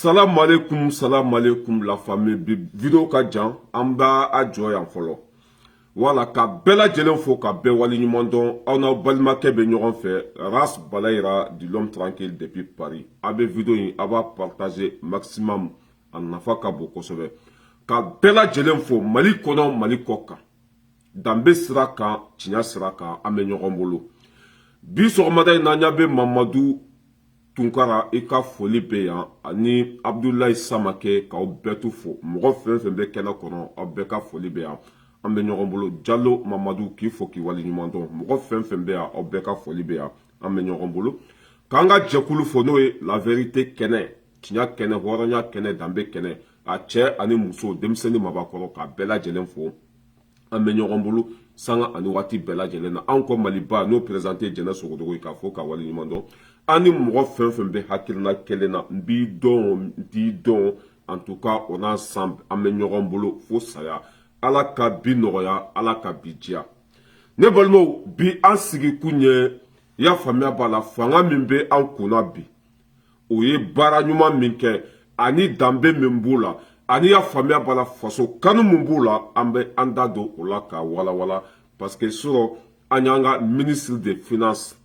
Salam alaikum la famille vidéo ka jan an b'a a jɔ yan fɔlɔ wala ka bɛɛ lajɛlen fo ka bɛɛ waleɲuman dɔn aw n'aw balimakɛ bɛ ɲɔgɔn fɛ Ras Balayira du l'homme tranquille depuis Paris a bɛ vidéo in a b'a partager maximum a nafa ka bon kosɛbɛ ka bɛɛ lajɛlen fo Mali kɔnɔ Mali kɔ kan danbe sira kan tiɲɛ sira kan an bɛ ɲɔgɔn bolo bi sɔgɔmada in na an ɲa bɛ Mamadu Tunkara i ka foli bɛ yan ani Abdoulaye Samake k'aw bɛɛ tu fo mɔgɔ fɛn fɛn bɛ kɛnɛ kɔnɔ aw bɛɛ ka foli bɛ yan an bɛ ɲɔgɔn bolo Jalo Mamadu k'i fo k'i waleɲuman dɔn mɔgɔ fɛn fɛn bɛ yan aw bɛɛ ka foli bɛ yan an bɛ ɲɔgɔn bolo k'an ka jɛkulu fo n'o ye La Vérité kɛnɛ tiɲɛ kɛnɛ hɔrɔnya kɛnɛ danbe kɛnɛ a cɛ ani muso denmisɛnnin mabakɔrɔ k'a bɛɛ lajɛlen fo an bɛ ɲɔgɔn bolo sanga ani waati bɛɛ lajɛlen na anw ko Maliba n'o présenté Jɛnɛ Sogodogo k'a fo k'a waleɲuman dɔn ani mɔgɔ fɛn fɛn bɛ hakilina kelen na n b'i dɔn n t'i dɔn en tout cas on ensemble an bɛ ɲɔgɔn bolo fo saya ala ka bi nɔgɔya ala ka bi diya ne balimaw bi an sigikun ye i y'a faamuya b'a la fanga min bɛ an kunna bi o ye baara ɲuman min kɛ ani danbe min b'u la ani y'a faamuya b'a la faso kanu min b'u la an bɛ an da don o la k'a walawala parce que sɔrɔ an y'an ka ministre des finances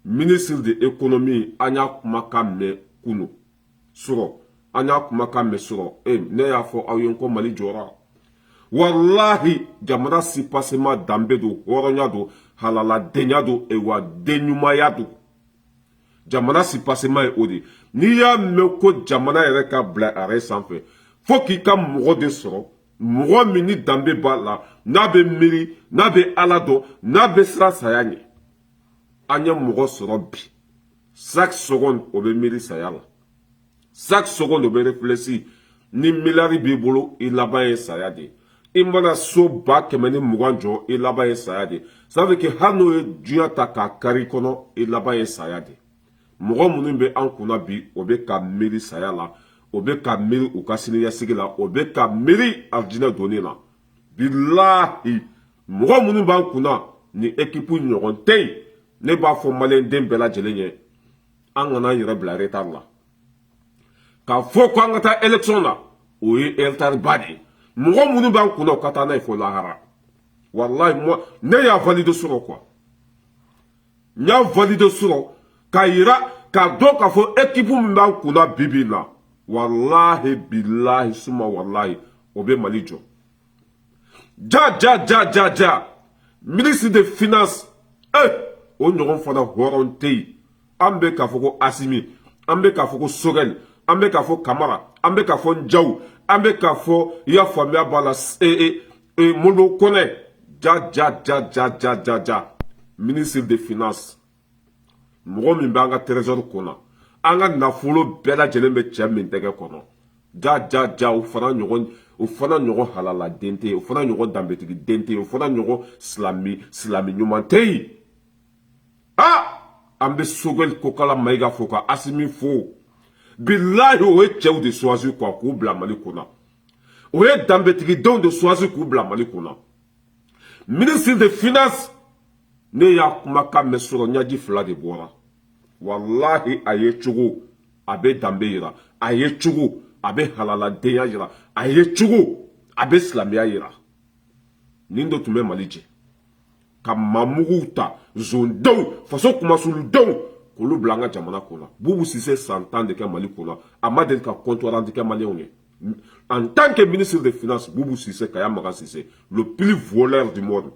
ministre de l'économie an y'a kumakan mɛn kunu sɔrɔ an y'a kumakan mɛn sɔrɔ ne y'a fɔ aw ye ko Mali jɔra walahi jamana sipasema danbe don hɔrɔnya don halaladenya don wa denɲumanya don jamana sipasema ye o de n'i y'a mɛn ko jamana yɛrɛ ka bila arrêt sanfɛ fo k'i ka mɔgɔ de sɔrɔ mɔgɔ min ni danbe b'a la n'a bɛ miiri n'a bɛ ala dɔn n'a bɛ siran saya ɲɛ an ye mɔgɔ sɔrɔ bi chaque seconde o bɛ miiri saya la chaque seconde o bɛ réfléchir ni miliyari b'i bolo i laban ye saya de i mana so 120 jɔ i laban ye saya de ça veut dire que hali n'o ye diɲɛ ta k'a kari kɔnɔ i laban ye saya de mɔgɔ minnu bɛ an kunna bi o bɛ ka miiri saya la o bɛ ka miiri u ka siniɲɛsigi la o bɛ ka miiri alijinɛ donni la bilahi mɔgɔ minnu b'an kunna ni équipe ɲɔgɔn tɛ yen ne b'a fɔ maliyɛnden bɛɛ lajɛlen ye an kana an yɛrɛ bila retard la k'a fɔ ko an ka taa élection na o ye retard ba de ye mɔgɔ minnu b'an kunna u ka taa n'a ye fo lahara walahi ne y'a valide sɔrɔ quoi n y'a valide sɔrɔ k'a yira k'a dɔn k'a fɔ équipe min b'an kunna bi bi in na walahi bilahi suma walahi o bɛ Mali jɔ ja ministre des finances o ɲɔgɔn fana hɔrɔn tɛ yen an bɛ k'a fɔ ko Asimi an bɛ k'a fɔ ko Sogɛli an bɛ k'a fɔ Kamara an bɛ k'a fɔ Njawu an bɛ k'a fɔ i y'a faamuya b'a la Modibo Kɔnɛ ja ministre des finances mɔgɔ min bɛ an ka trésor kɔnɔ an ka nafolo bɛɛ lajɛlen bɛ cɛ min tɛgɛ kɔnɔ ja o fana ɲɔgɔn halaladen tɛ yen o fana ɲɔgɔn danbetigi den tɛ yen o fana ɲɔgɔn silami ɲuman tɛ yen an bɛ Sogɛli Kokala Mayiga fo ka Asimi fo bilahi o ye cɛw de choisir quoi k'u bila Mali kunna o ye danbetigidenw de choisir k'u bila Mali kunna ministre des finances ne y'a kumakan mɛn sɔrɔ ɲaji fila de bɔra walahi a ye cogo a bɛ danbe yira a ye cogo a bɛ halaladenya yira a ye cogo a bɛ silamɛya yira nin de tun bɛ Mali jɛ ka mamuguw ta zondenw faso kumasuludenw k'olu bila an ka jamana ko la Boubou Cissé san 10 de kɛ Mali ko la a ma deli ka compte-rendu kɛ maliyɛnw ye en tant que ministre des finances Boubou Cissé Kaya Magan Cissé le plus voleur du monde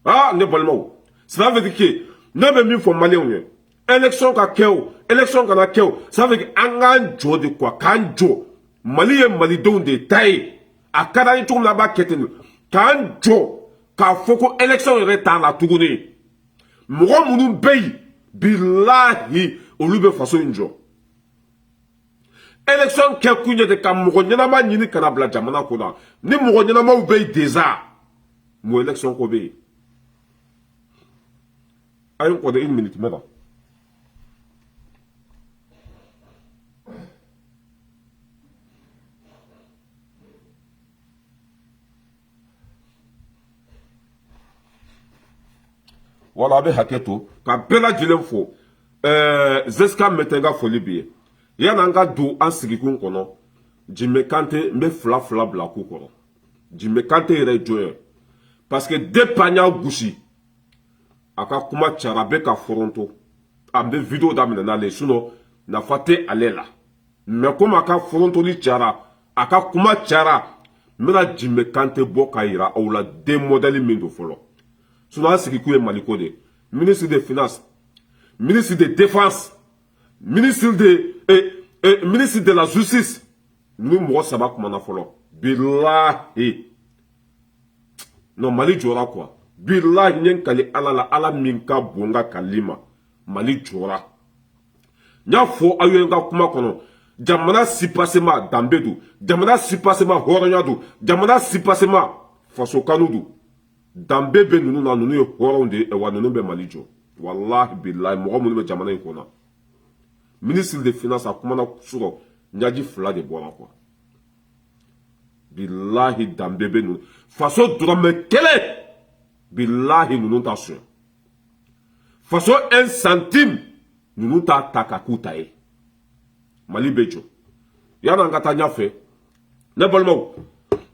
ne balimaw ça veut dire que ne bɛ min fɔ maliyɛnw ye élection ka kɛ o élection kana kɛ o ça veut dire an k'an jɔ de quoi k'an jɔ Mali ye malidenw de ta ye a ka d'an ye cogo min na a b'a kɛ ten k'an jɔ k'a fɔ ko élection yɛrɛ t'a la tuguni mɔgɔ minnu bɛ yen bilahi olu bɛ faso in jɔ élection kɛ kun ye de ka mɔgɔ ɲɛnama ɲini kana bila jamana ko la ni mɔgɔ ɲɛnamaw bɛ yen déjà mun élection ko bɛ yen a ye n kɔdɔ 1 minute mɛn na wala a bɛ hakɛ to ka bɛɛ lajɛlen fo Zeska metenga foli biye. Yana nga do an sigikun kono. Jimmy Kante me fla bla ku kono. Jimmy Kante ire joye. Parce que depanya gushi. Aka kuma charabe ka foronto. Ambe video damine na le suno na fate alela. Mais comme aka foronto li chara. Aka kuma chara. Mena Jimmy Kante boka ira ou la démodèle mindo folo. Suno an sigiku e maliko de. Ministre des Finances. Ministre de Défense, ministre de la Justice, nous mourons ça va comme on a fait. Billahi. Non, Mali Djora quoi. Billahi, nyen kali ala minka bonga kalima. Mali Djora. Nya fo ayenga kuma kono. Jamana si passema dambedu. Jamana si passema horonyadu. Jamana si passema faso kanudu. Dambebe nunu na nunu horonde ewa nunu be Mali Djora. Wallahi billahi mɔgɔ minnu bɛ jamana in kɔnɔ ministre des finances a kumana sɔrɔ ɲaji fila de bɔra quoi billahi danbe bɛ ninnu faso dɔrɔmɛ kelen billahi ninnu t'a sɔn faso 1 centime ninnu t'a ta ka k'u ta ye Mali bɛ jɔ yan'an ka taa ɲɛfɛ ne balimaw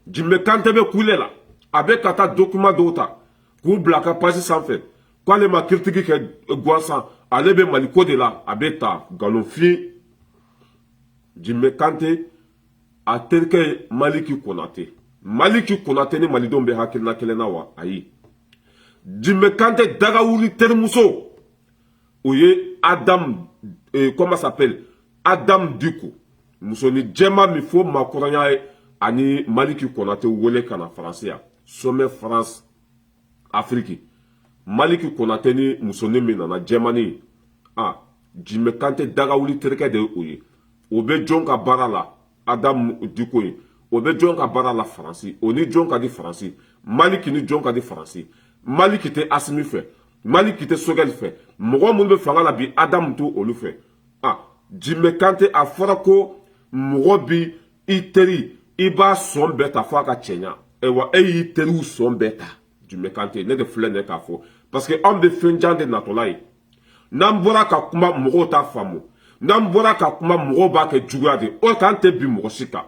Jimmy Kante bɛ kule la a bɛ ka taa document dɔw ta k'u bila a ka page sanfɛ. Quand les ma critique que Gouassan allait be Maliko de la abeta galonfi Jimmy Kante a tel que Maliki Konate ni Malidon be hakilna kelena wa ayi Jimmy Kante daga wuli termuso oye Adam comment s'appelle Adam Diko musoni jema mi fo makoranya ani Maliki Konate wole kana français sommet France Afrique Maliki Konate ni musoni minana Germany Jimmy Kante daga wuli terke de oye obe jonka barala Adam Diko obe jonka barala France oni jonka di France Maliki ni jonka di France Maliki te Asimi fe Maliki te Sogel fe mɔgɔ mun be fanga la bi Adam to olu fe Jimmy Kante a fɔra ko mɔgɔ bi I teri I b'a sɔn bɛɛ ta fo a ka cɛɲa ewa y'i teriw sɔn bɛɛ ta Jimmy Kante ne de filɛ ne k'a fɔ parce que an bɛ fɛn jan de natɔla ye n'an bɔra ka kuma mɔgɔw t'a faamu n'an bɔra ka kuma mɔgɔw b'a kɛ juguya de o k'an tɛ bi mɔgɔ si kan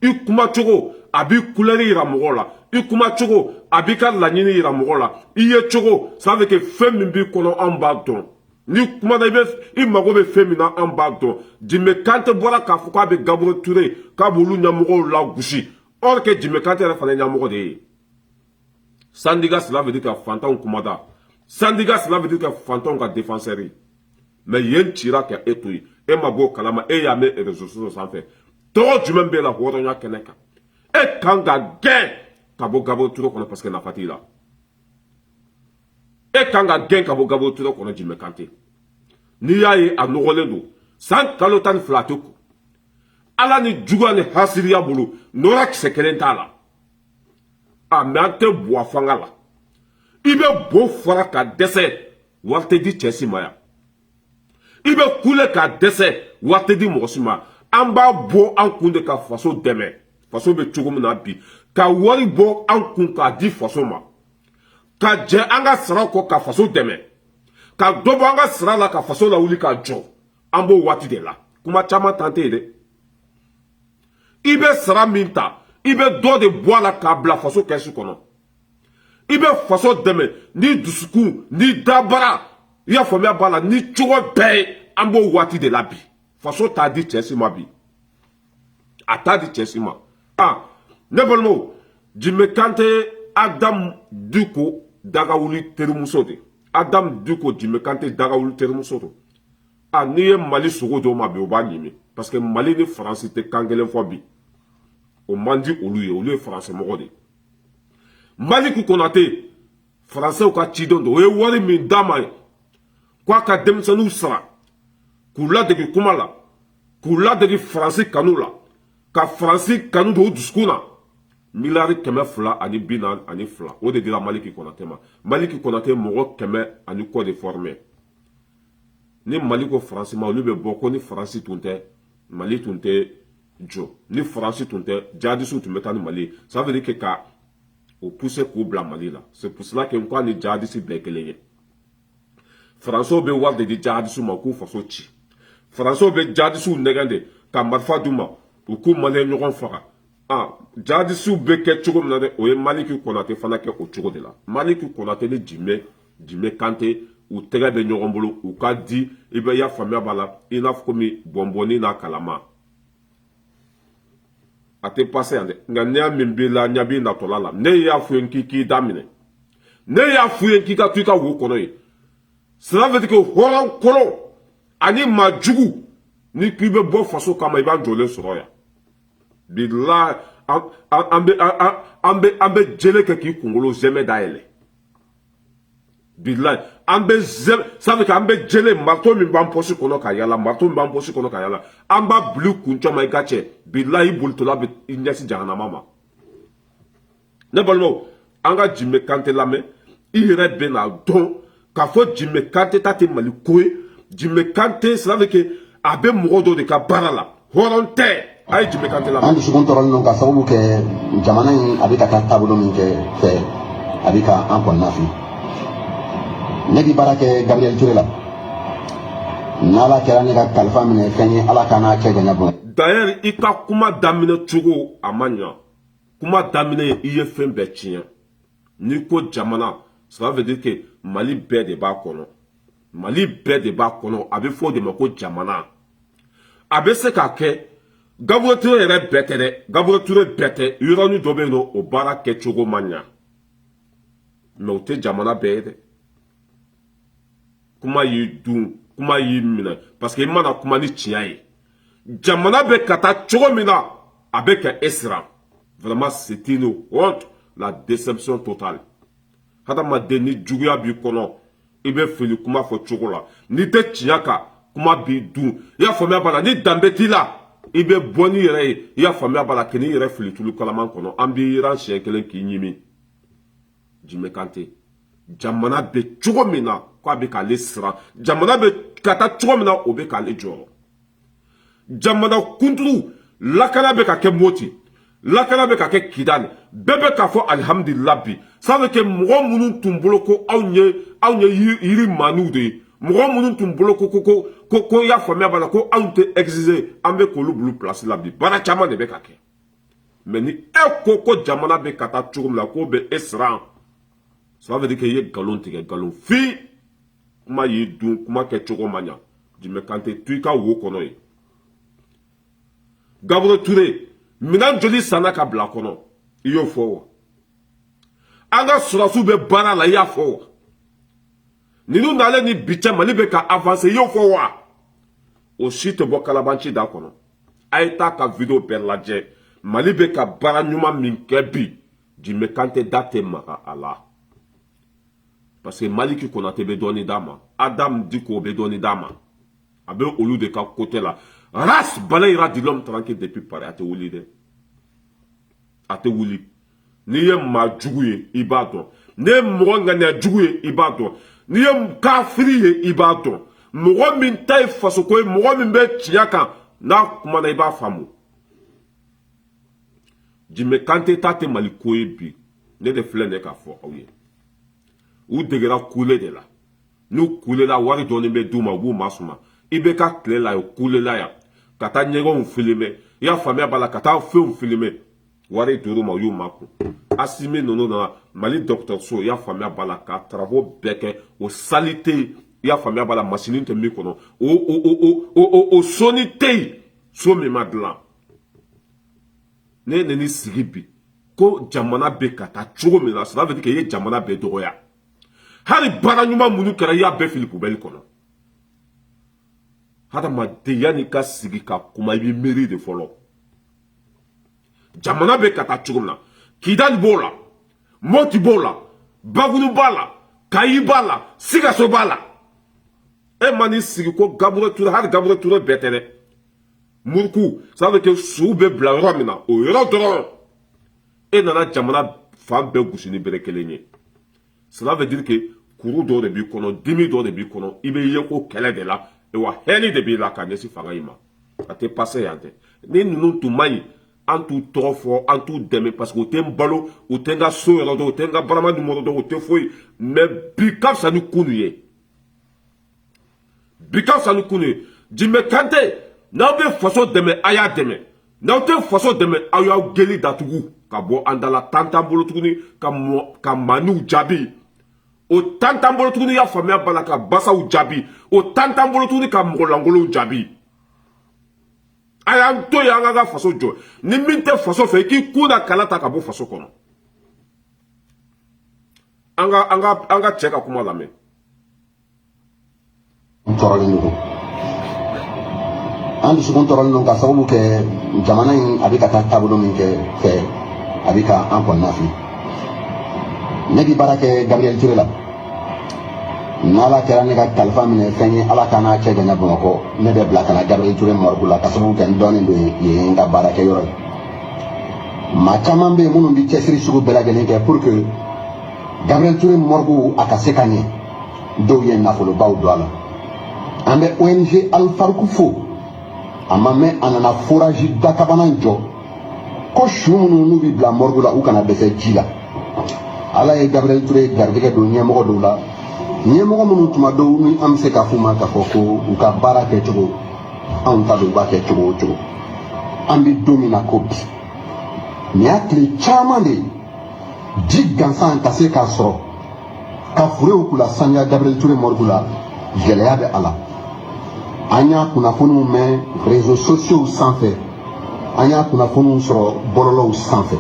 I kuma cogo a b'i couleur yira mɔgɔw la I kuma cogo a b'i ka laɲini yira mɔgɔw la I ye cogo ça veut dire que fɛn min b'i kɔnɔ an b'a dɔn ni kuma na I mago bɛ fɛn min na an b'a dɔn Jimmy Kante bɔra k'a fɔ k'a bɛ Gabriel Touré k'a b'olu ɲɛmɔgɔw lagosi or que Jimmy Kante yɛrɛ fana ye ɲɛmɔgɔ de ye Sandiga cela veut dire que fantanw kumada Sandiga cela veut dire que fantanw ka défenseur ye mais yen cira ka e to ye e ma bɔ kalama e y'a mɛn réseaux sociaux sanfɛ tɔgɔ jumɛn b'e la hɔrɔnya kɛnɛ kan e kan ka gɛn ka bɔ Gabriel Touré kɔnɔ parce que nafa t'i la e kan ka gɛn ka bɔ Gabriel Touré kɔnɔ Jimmy Kante n'i y'a ye a nɔgɔlen don san kalo 12 tɛ ko ala ni juguya ni hasiriya bolo nɔrɔ kisɛ kelen t'a la mais an tɛ bɔ a fanga la I bɛ bo fara ka dɛsɛ wari tɛ di cɛ si ma yan I bɛ kule ka dɛsɛ wari tɛ di mɔgɔ si ma an b'a bɔ an kun de ka faso dɛmɛ faso bɛ cogo min na bi ka wari bɔ an kun k'a di faso ma ka jɛ an ka sara kɔ ka faso dɛmɛ ka dɔ bɔ an ka sara la ka faso lawuli ka jɔ an b'o waati de la kuma caman tan tɛ yen dɛ I bɛ sara min ta I bɛ dɔ de bɔ a la k'a bila faso kɛsi kɔnɔ I bɛ faso dɛmɛ ni dusukun ni dabara I y'a faamuya b'a la ni cogo bɛɛ ye an b'o waati de la bi faso t'a di cɛ si ma bi a t'a di cɛ si ma ne balimaw Jimmy Kante Adam Diko dagawuli terimuso de Adam Diko Jimmy Kante dagawuli terimuso do n'i ye Mali sogo dɔw ma bi o b'a ɲimi parce que Mali ni Faransi tɛ kan kelen fɔ bi o man di olu ye Faransi mɔgɔ de Maliki Konate Français ka cidenw don o ye wari min d'a ma ye k'a ka denmisɛnninw sara k'u ladege kuma la k'u ladege Faransi kanu la ka Faransi kanu don o dusukun na miliyari 242 o de dira Maliki Konate ma Maliki Konate mɔgɔ 100 kɔ de formé ni Mali ko Faransi ma olu bɛ bɔ ko ni Faransi tun tɛ Mali tun tɛ jɔ ni Faransi tun tɛ jihadistes tun bɛ taa ni Mali ça veut dire que ka o pousser k'u bila Mali la c'est pour cela que n ko a ni jihadistes bɛɛ kelen ye François be wari de di jihadistes ma k'u faso ci François be jihadistes nɛgɛn de ka marifa d'u ma u k'u maliyɛn ɲɔgɔn faga jihadistes bɛ kɛ cogo min na dɛ o ye Maliki Konate fana kɛ o cogo de la Maliki Konate ni Jime Kante u tɛgɛ bɛ ɲɔgɔn bolo u ka di i bɛ ya faamuya b'a la i n'a fɔ komi bɔnbɔnni n'a kalama a tɛ passé yan dɛ nka ne y'a min b'i la ɲɛ b'i natɔla la ne y'a f'u ye k'i daminɛ ne y'a f'u ye k'i ka to i ka wo kɔnɔ ye cela veut dire que hɔrɔn kɔrɔ ani maa jugu ni k'i bɛ bɔ faso kama i b'a jɔlen sɔrɔ yan bilahi an bɛ jele kɛ k'i kunkolo zɛmɛ dayɛlɛ bilahi an bɛ zɛmɛ ça veut dire an bɛ jele marteau min b'an poche kɔnɔ ka yala marteau min b'an poche kɔnɔ ka yala an b'a bila kun cɔ ma i ka cɛ bilahi i bolitola bɛ i ɲɛsin jahanama ma ne balimaw an ka Jime Kante lamɛn i yɛrɛ bɛ n'a dɔn k'a fɔ Jime Kante ta tɛ Mali ko ye Jime Kante cela veut dire que a bɛ mɔgɔ dɔ de ka baara la hɔrɔn tɛ a ye Jime Kante lamɛn. An dusukun tɔɔrɔlen don ka sababu kɛ jamana in a bɛ ka taa taabolo min kɛ fɛ a bɛ ka an kɔnɔna fili. Ne bɛ baara kɛ Gabriel Touré la n'ala kɛra ne ka kalifa minɛ fɛn ye ala kana kɛ gɛlɛya bɔ. D'ailleurs i ka kuma daminɛ cogo a ma ɲa kuma daminɛ i ye fɛn bɛɛ tiɲɛ n'i ko jamana ça veut dire que Mali bɛɛ de b'a kɔnɔ Mali bɛɛ de b'a kɔnɔ a bɛ fɔ o de ma ko jamana a bɛ se ka kɛ Gabriel Touré yɛrɛ bɛɛ tɛ dɛ Gabriel Touré bɛɛ tɛ yɔrɔnin dɔ bɛ yen nɔ o baara kɛcogo ma ɲa mais o tɛ jamana bɛɛ ye dɛ kuma y'i dun kuma y'i minɛ parce que i mana kuma ni tiɲɛ ye jamana bɛ ka taa cogo min na a bɛ ka e siran vraiment c'est une honte la déception totale hadamaden ni juguya b'i kɔnɔ i bɛ fili kuma fɔ cogo la n'i tɛ tiɲɛ kan kuma b'i dun i y'a faamuya b'a la ni danbe t'i la i bɛ bɔ n'i yɛrɛ ye i y'a faamuya b'a la k'i n'i yɛrɛ fili tulu kalaman kɔnɔ an b'i yiran siɲɛ kelen k'i ɲimi Jime Kante jamana bɛ cogo min na k'a bɛ k'ale siran jamana bɛ ka taa cogo min na o bɛ k'ale jɔrɔ jamana kunturu lakana bɛ ka kɛ Moti lakana bɛ ka kɛ Kidali bɛɛ bɛ k'a fɔ alihamudulila bi ça veut dire que mɔgɔ minnu tun bolo ko anw ye yiri maaniw de ye mɔgɔ minnu tun bolo ko y'a faamuya b'a la ko anw tɛ exiger an bɛ k'olu bulu place la bi baara caman de bɛ ka kɛ mais ni e ko jamana bɛ ka taa cogo min na k'o bɛ e siran ça veut dire que i ye nkalon tigɛ nkalon fi kuma y'i dun kuma kɛcogo ma ɲa Jime Kante to i ka wo kɔnɔ ye Gabriel Touré minɛn joli sanna ka bila kɔnɔ i y'o fɔ wa an ka sɔrɔsiw bɛ baara la i y'a fɔ wa ninnu nalen ni bi cɛ Mali bɛ ka avancer i y'o fɔ wa o si tɛ bɔ kalabanci da kɔnɔ a ye taa ka video bɛɛ lajɛ Mali bɛ ka baara ɲuman min kɛ bi Jime Kante da tɛ maga a la parce que Maliki Konate bɛ dɔɔnin d'a ma Adam Diko bɛ dɔɔnin d'a ma a bɛ olu de ka côté la race bala ira di l'homme tranquille depuis Paris a tɛ wuli dɛ a tɛ wuli n'i ye maa jugu ye i b'a dɔn n'i ye mɔgɔ ŋaniya jugu ye i b'a dɔn n'i ye kafiri ye i b'a dɔn mɔgɔ min ta ye fasoko ye mɔgɔ min bɛ tiɲɛ kan n'a kumana i b'a faamu Jime Kante ta tɛ Mali ko ye bi ne de filɛ ne k'a fɔ aw ye u degera kule de la n'u kulela wari dɔɔnin bɛ d'u ma u b'u masuma i bɛ ka tile la ye kulela yan ka taa ɲɛgɛnw filime i y'a faamuya b'a la ka taa fɛnw filime wari d'u ma u y'u makun Asimi ninnu nana Mali dɔgɔtɔrɔso i y'a faamuya b'a la ka travaux bɛɛ kɛ o sali tɛ yen i y'a faamuya b'a la masini tɛ min kɔnɔ o soni tɛ yen so min ma dilan ne neni sigi bi ko jamana bɛ ka taa cogo min na ça veut dire que i ye jamana bɛɛ dɔgɔya hali baara ɲuman minnu kɛra i y'a bɛɛ fili poubelle kɔnɔ hadamaden yanni ka sigi ka kuma i bɛ miiri de fɔlɔ jamana bɛ ka taa cogo min na Kidali b'o la Moti b'o la Bagunu b'a la Kayi b'a la Sikaso b'a la e ma n'i sigi ko Gabriel Touré hali Gabriel Touré bɛɛ tɛ dɛ Muriku ça veut dire que suw bɛ bila yɔrɔ min na o yɔrɔ dɔrɔn e nana jamana fan bɛɛ gosi ni bere kelen ye cela veut dire que kuru dɔ de b'i kɔnɔ dimi dɔ de b'i kɔnɔ i bɛ ye ko kɛlɛ de la wa hɛli de b'i la ka ɲɛsin fanga in ma a tɛ passé yan tɛ ni ninnu tun man ɲi an t'u tɔgɔ fɔ an t'u dɛmɛ parce que u tɛ n balo u tɛ n ka so yɔrɔ dɔn u tɛ n ka barama numero dɔn u tɛ foyi mais bi ka fisa ni kunu ye Bika Sanukune, Jimé Kante, n'a pas façon de me aya deme. N'a pas façon de me aya geli datugu, kabo andala tantambolo tuguni, ka manu jabi. O tantambolo tuguni ya famia balaka basa u jabi. O tantambolo tuguni ka mgolangolo jabi. Aya to ya nga façon jo. Ni minte façon fe ki kuna kalata kabo façon kono. Anga cheka kuma lame. Andi sukun tɔrɔlen don ka sababu kɛ jamana in a bɛ ka taa taabolo min kɛ fɛ a bɛ ka an kɔnɔna fili. Ne bɛ baara kɛ Gabriel Ture la n'ala kɛra ne ka kalifa minɛ fɛn ye ala ka n'a cɛ janya Bamakɔ ne bɛ bila ka na Gabriel Ture morgue la ka sababu kɛ n dɔnnen don yen n ka baarakɛ yɔrɔ ye. Maa caman bɛ yen minnu bɛ cɛsiri sugu bɛɛ lajɛlen kɛ pour que Gabriel Ture morgue a ka se ka ɲɛ dɔw ye nafolobaw don a la. An bɛ ONG Alfarku fo. A ma mɛn a nana forage dakabana jɔ ko su minnu n'u bɛ bila morgue la u kana dɛsɛ ji la. Ala ye Gabriel Ture garijɛgɛ don ɲɛmɔgɔ dɔw la ɲɛmɔgɔ minnu tuma dɔw ni an bɛ se ka f'u ma k'a fɔ ko u ka baara kɛcogo anw ta don u b'a kɛ cogo o cogo. An bɛ don min na ko bi nin y'a tile caman de ye ji gansan ka se k'a sɔrɔ ka furew k'u la saniya Gabriel Ture morgue la gɛlɛya bɛ a la. An y'a kunnafoniw mɛn réseaux sociaux sanfɛ an y'a kunnafoniw sɔrɔ bɔlɔlɔw sanfɛ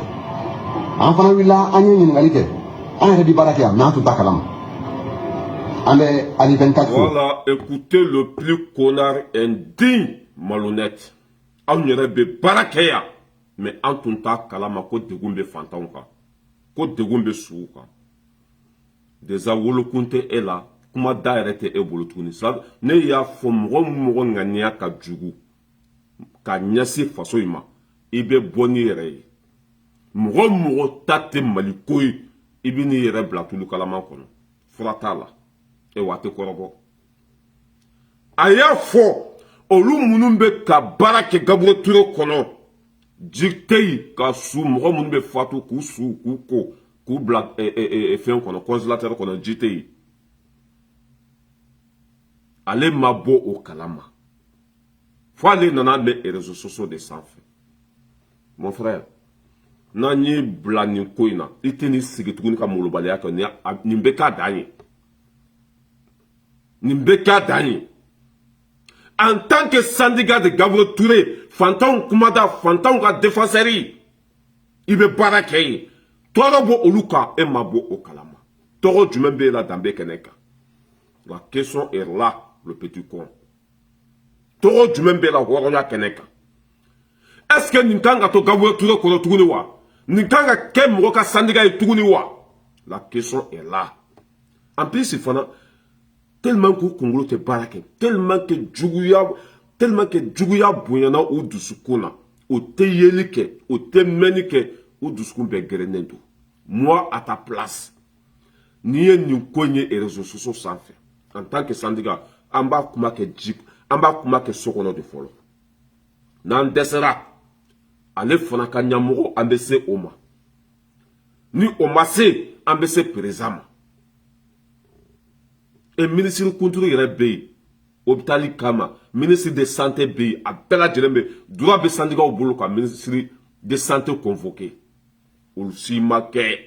an fana wulila an ye ɲininkali kɛ an yɛrɛ di baara kɛ yan mais an tun t'a kalama an bɛ Ali 24 fo. Voilà, écoutez le plus connard indigne malhonnête an yɛrɛ bɛ baara kɛ yan mais an tun t'a kalama ko degun bɛ fantanw kan ko degun bɛ sugu kan déjà wolokun tɛ e la kuma da yɛrɛ tɛ e bolo tuguni ne y'a fɔ mɔgɔ mɔgɔ ŋaniya ka jugu ka ɲɛsin faso in ma i bɛ bɔ n'i yɛrɛ ye mɔgɔ mɔgɔ ta tɛ Mali ko ye i bɛ n'i yɛrɛ bila tulu kalaman kɔnɔ fura t'a la e wa tɛ kɔrɔbɔ a y'a fɔ olu minnu bɛ ka baara kɛ Gabriel Ture kɔnɔ ji tɛ yen ka su mɔgɔ minnu bɛ fatu k'u su k'u ko k'u bila fɛn kɔnɔ congélateur kɔnɔ ji tɛ yen. Ale ma bɔ o kalama fo ale nana mɛn réseaux sociaux de sanfɛ mon frère n'an y'i bila nin ko in na i tɛ n'i sigi tuguni ka molobaliya kɛ nin bɛ k'a dan ye nin bɛ k'a dan ye en tant que syndicat de Gabriel Ture fantanw kumada fantanw ka défenseur i bɛ baara kɛ yen tɔɔrɔ bɔ olu kan e ma bɔ o kalama tɔgɔ jumɛn bɛ e la danbe kɛnɛ kan la question est là. Le petit con. Toro du même bela horoya keneka. Est-ce que Ninkanga to Gabriel Ture kono tuguni wa? Ninkanga kem roka sandiga et tuguni wa? La question est là. En plus, il faut tellement que Congolo te barake, tellement que Djuguya boyana ou dusukuna, ou te yelike, ou te menike, ou dusukun be grenendo. Moi, à ta place, ni en konye et réseaux sociaux sans fait. En tant que syndicat, an b'a kuma kɛ ji an b'a kuma kɛ so kɔnɔ de fɔlɔ n'an dɛsɛra ale fana ka ɲɛmɔgɔ an bɛ se o ma ni o ma se an bɛ se président ma et ministre kunturu yɛrɛ bɛ yen hôpital kama ministre de santé bɛ yen a bɛɛ lajɛlen bɛ droit bɛ syndicat bolo ka ministre de santé convoqué olu si ma kɛ.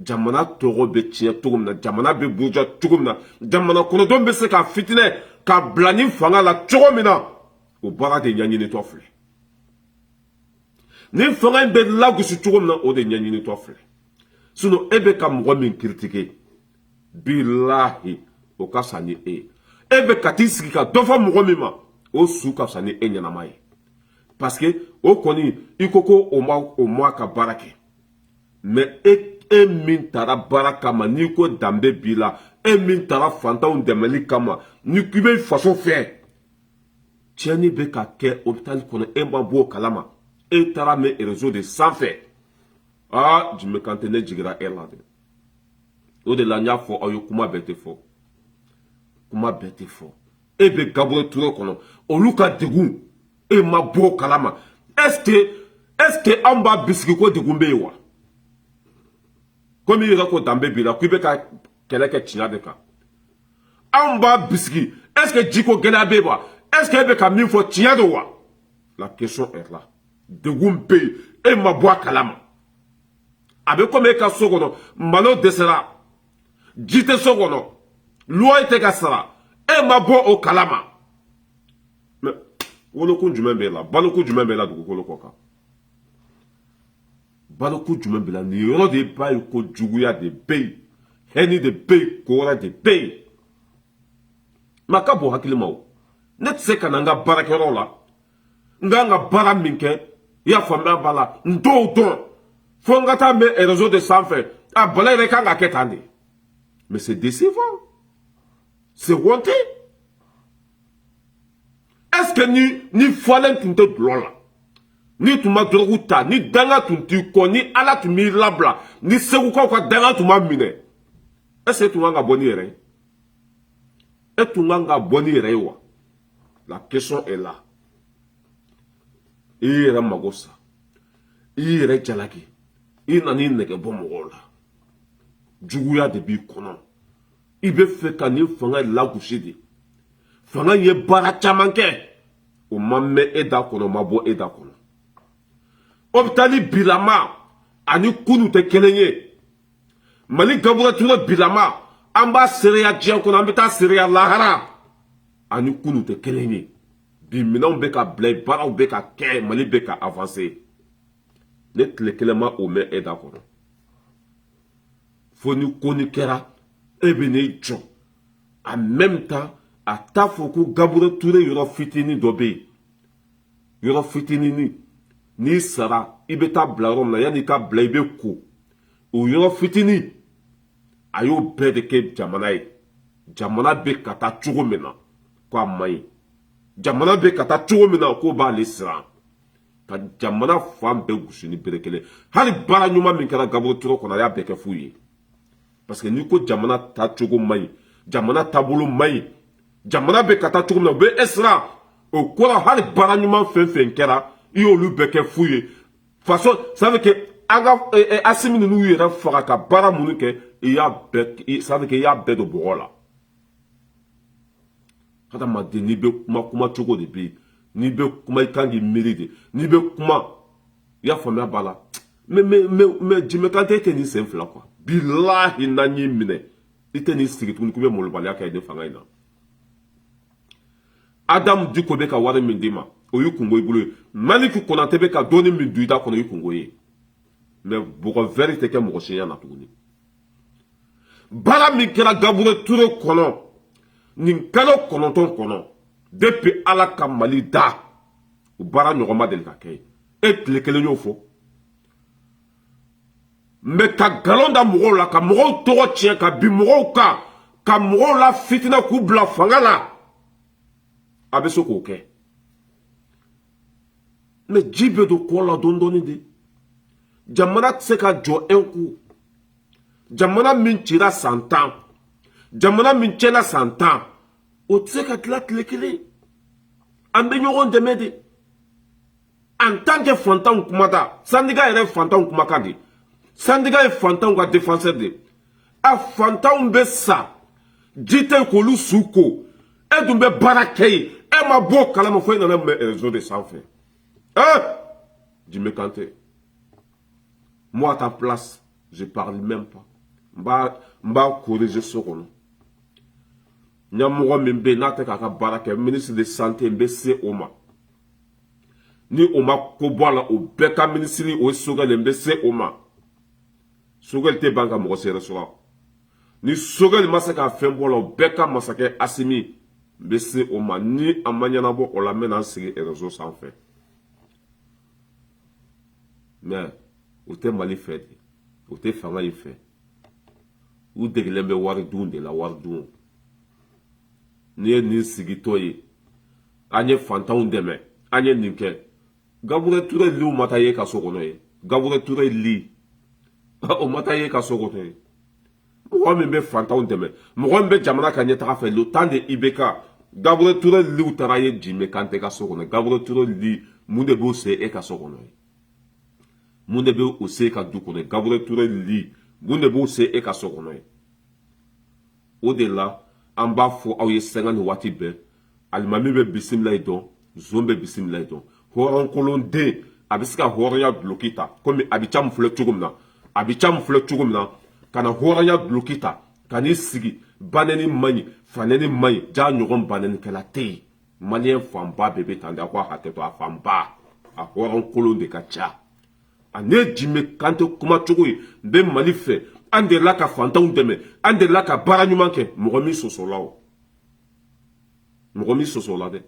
Jamana tɔgɔ bɛ tiɲɛ cogo min na jamana bɛ buruja cogo min na jamana kɔnɔdenw bɛ se ka fitinɛ ka bila ni fanga la cogo min na o baara de ɲɛɲinitɔ filɛ ni fanga in bɛ lagosi cogo min na o de ɲɛɲinitɔ filɛ sinon e bɛ ka mɔgɔ min critiquer bilahi o ka fisa ni e ye e bɛ ka t'i sigi ka dɔ fɔ mɔgɔ min ma o su ka fisa ni e ɲɛnama ye parce que o kɔni i ko ko o ma ka baara kɛ mais e min taara baara kama n'i ko danbe b'i la e min taara fantanw dɛmɛli kama ni k'i bɛ faso fɛ tiɲɛni bɛ ka kɛ hôpital kɔnɔ e ma bɔ o kalama e taara mɛn réseau de sanfɛ Jimé Kante ne jigira e la dɛ o de la n y'a fɔ aw ye kuma bɛɛ tɛ fɔ kuma bɛɛ tɛ fɔ e bɛ Gabriel Ture kɔnɔ olu ka degun e ma bɔ o kalama est ce que an b'a bisigi ko degun bɛ yen wa. Comme il y a ko danbe bila k'i bɛ ka kɛlɛ kɛ tiɲɛ de kan an b'a bisigi est-ce que Djiko Genabeba, est-ce qu'il y a un faut Tiadoua? La question est là. De Gumpe et Maboua Kalama. Avec comme un cas Sogono, Malo Desera, Djite Sogono, Loi Tegasara, et Maboua au Kalama. Mais, Woloko Djumembela, Baloko Djumembela de Gokolokoka. Baloko Djumembela, ni yoro de paye ko Djouya de paye, Henny de paye, Kora de paye. Makabo Hakili Mao. Net se kananga barakerola. Nga bara minke, ya famba bala, ndo don. Fongata me et réseau de sanfé. Ah, bala rekanga ketani. Mais c'est décevant. C'est honte. Est-ce que ni folen tunte blola? Ni tuma droguta, ni danga tunti ko, ni ala tumi labla, ni seguka kwa danga tuma mine. Est-ce que tu nga boni ere? Et tu nga boni ere wa? La question est là. Il est magosa. Il est jalaki. Il n'a ni nege bon mola. Djouya de bi kono. Il veut faire qu'un fanga la gouchidi. Fanga ye bara chamanke. O mamme eda kono, mabo eda kono. Optali bilama. Ani kunu te kelenye. Mali gabura tura bilama. Amba seria djian kono, ambita seria lahara. Ani kunu te kelenye. Bi minan beka blay, bara ou beka ke, mali beka avancer. Net le kelema ou me eda kono. Foni koni kera, ebene djon. En même temps, à tafoku gabura ture yoro fitini dobe. Yoro fitini ni sara, ibeta blarom na yani ka blaibe ko. Ou yoro fitini, ayo bedeke jamanaye. Jamana be kata chugo mena, kwa mayi. Jamana be kata chugo mena ko ba lisra. Ka jamana fam be gushini berekele. Hali bara nyuma minkara gabura ture kona ya beke fuye. Parce que ni ko jamana ta chugo mayi. Jamana tabulu mayi. Jamana be kata chugo mena be esra. O kora hali bara nyuma fen kera. Iyo lu beke fuye. Façon, ça veut que anga asimini nu yera fara ka bara munu ke iya bek ça veut que iya be do bola. Hada ma de ni be kuma chugo de bi. Ni be kuma ikangi miride. Ni be kuma ya famia bala. Mais Jimmy Kante était ni simple là quoi. Billahi nani mine. Ite ni siri tu ni kube molobali aka ide fanga ina. Adam du kobe ka wari mindima. Oyu kungo ibulu. Maliku konate be ka doni minduida kono yu kungo ye. Mais boko vérité ke moko shinya na tuguni. Bara mikira gabure ture kono. Ninkalo konoton kono. Depuis ala ka mali da. U bara nyogoma del ka kay. Et lekele nyofo. Mais ka galon da moko la ka moko toro tien ka bi moko ka moko la fitina ku bla fanga la. Abeso ko ke. Mais jibe do ko la dondoni de. Jamana se ka jo enku. Jamana min tira 100 ans. Jamana min tira 100 ans. O tse ka tlat lekele. Ambe nyoron demede. En tant que fantan kumada, syndicat ere fantan kumakandi. Syndicat est fantan ou défenseur de. A fantan be sa. Dite kolu suko. Et dumbe barakei. Et ma bo kalama foi na même réseau de sans fait. Hein? Jimmy Kante. Moi à ta place, je parle même pas. Mba corriger ce qu'on. Nyamogo mbe nate kaka barake ministre de santé mbe se oma. Ni oma kobola o beka ministre o sogale mbe se oma. Sogel te banka mo se resura. Ni sogel masaka fembola o beka masake asimi mbe se oma ni amanyana bo o la mena sigi réseau sans fait. Mais o te mali fait. O te fanga y fait. Ou de lembe wari dunde la wari dun. Ni sigito ye. Anye fantan deme. Anye ninke. Gabure ture li ou mataye ka sokono ye. Gabure ture li. O mataye ka sokono ye. Mouwa mbe fantan deme. Mouwa mbe jamana kanye tarafe le temps de Ibeka. Gabure ture li ou taraye Jimmy Kante ka sokono. Gabure ture li. Mounde be se e ka sokono ye. Mounde be o se ka dukono. Gabure ture li. Mounde be se e ka sokono ye. Au-delà, an b'a fɔ aw ye sɛŋa ni waati bɛɛ alimami bɛ bisimila dɔn zon bɛ bisimila dɔn hɔrɔnkolonden a bɛ se ka hɔrɔnya duloki ta komi a bɛ ca min filɛ cogo min na a bɛ ca min filɛ cogo min na ka na hɔrɔnya duloki ta ka n'i sigi banɛni man ɲi fanɛni man ɲi jaa ɲɔgɔn banɛnikɛla tɛ yen maliyɛn fanba bɛɛ bɛ tan de a ko a hakɛ to a fanba a hɔrɔnkolon de ka ca a ne Jime Kante kuma cogo ye n bɛ Mali fɛ an delila ka fantanw dɛmɛ an delila ka baara ɲuman kɛ mɔgɔ min sɔsɔla o mɔgɔ min sɔsɔla dɛ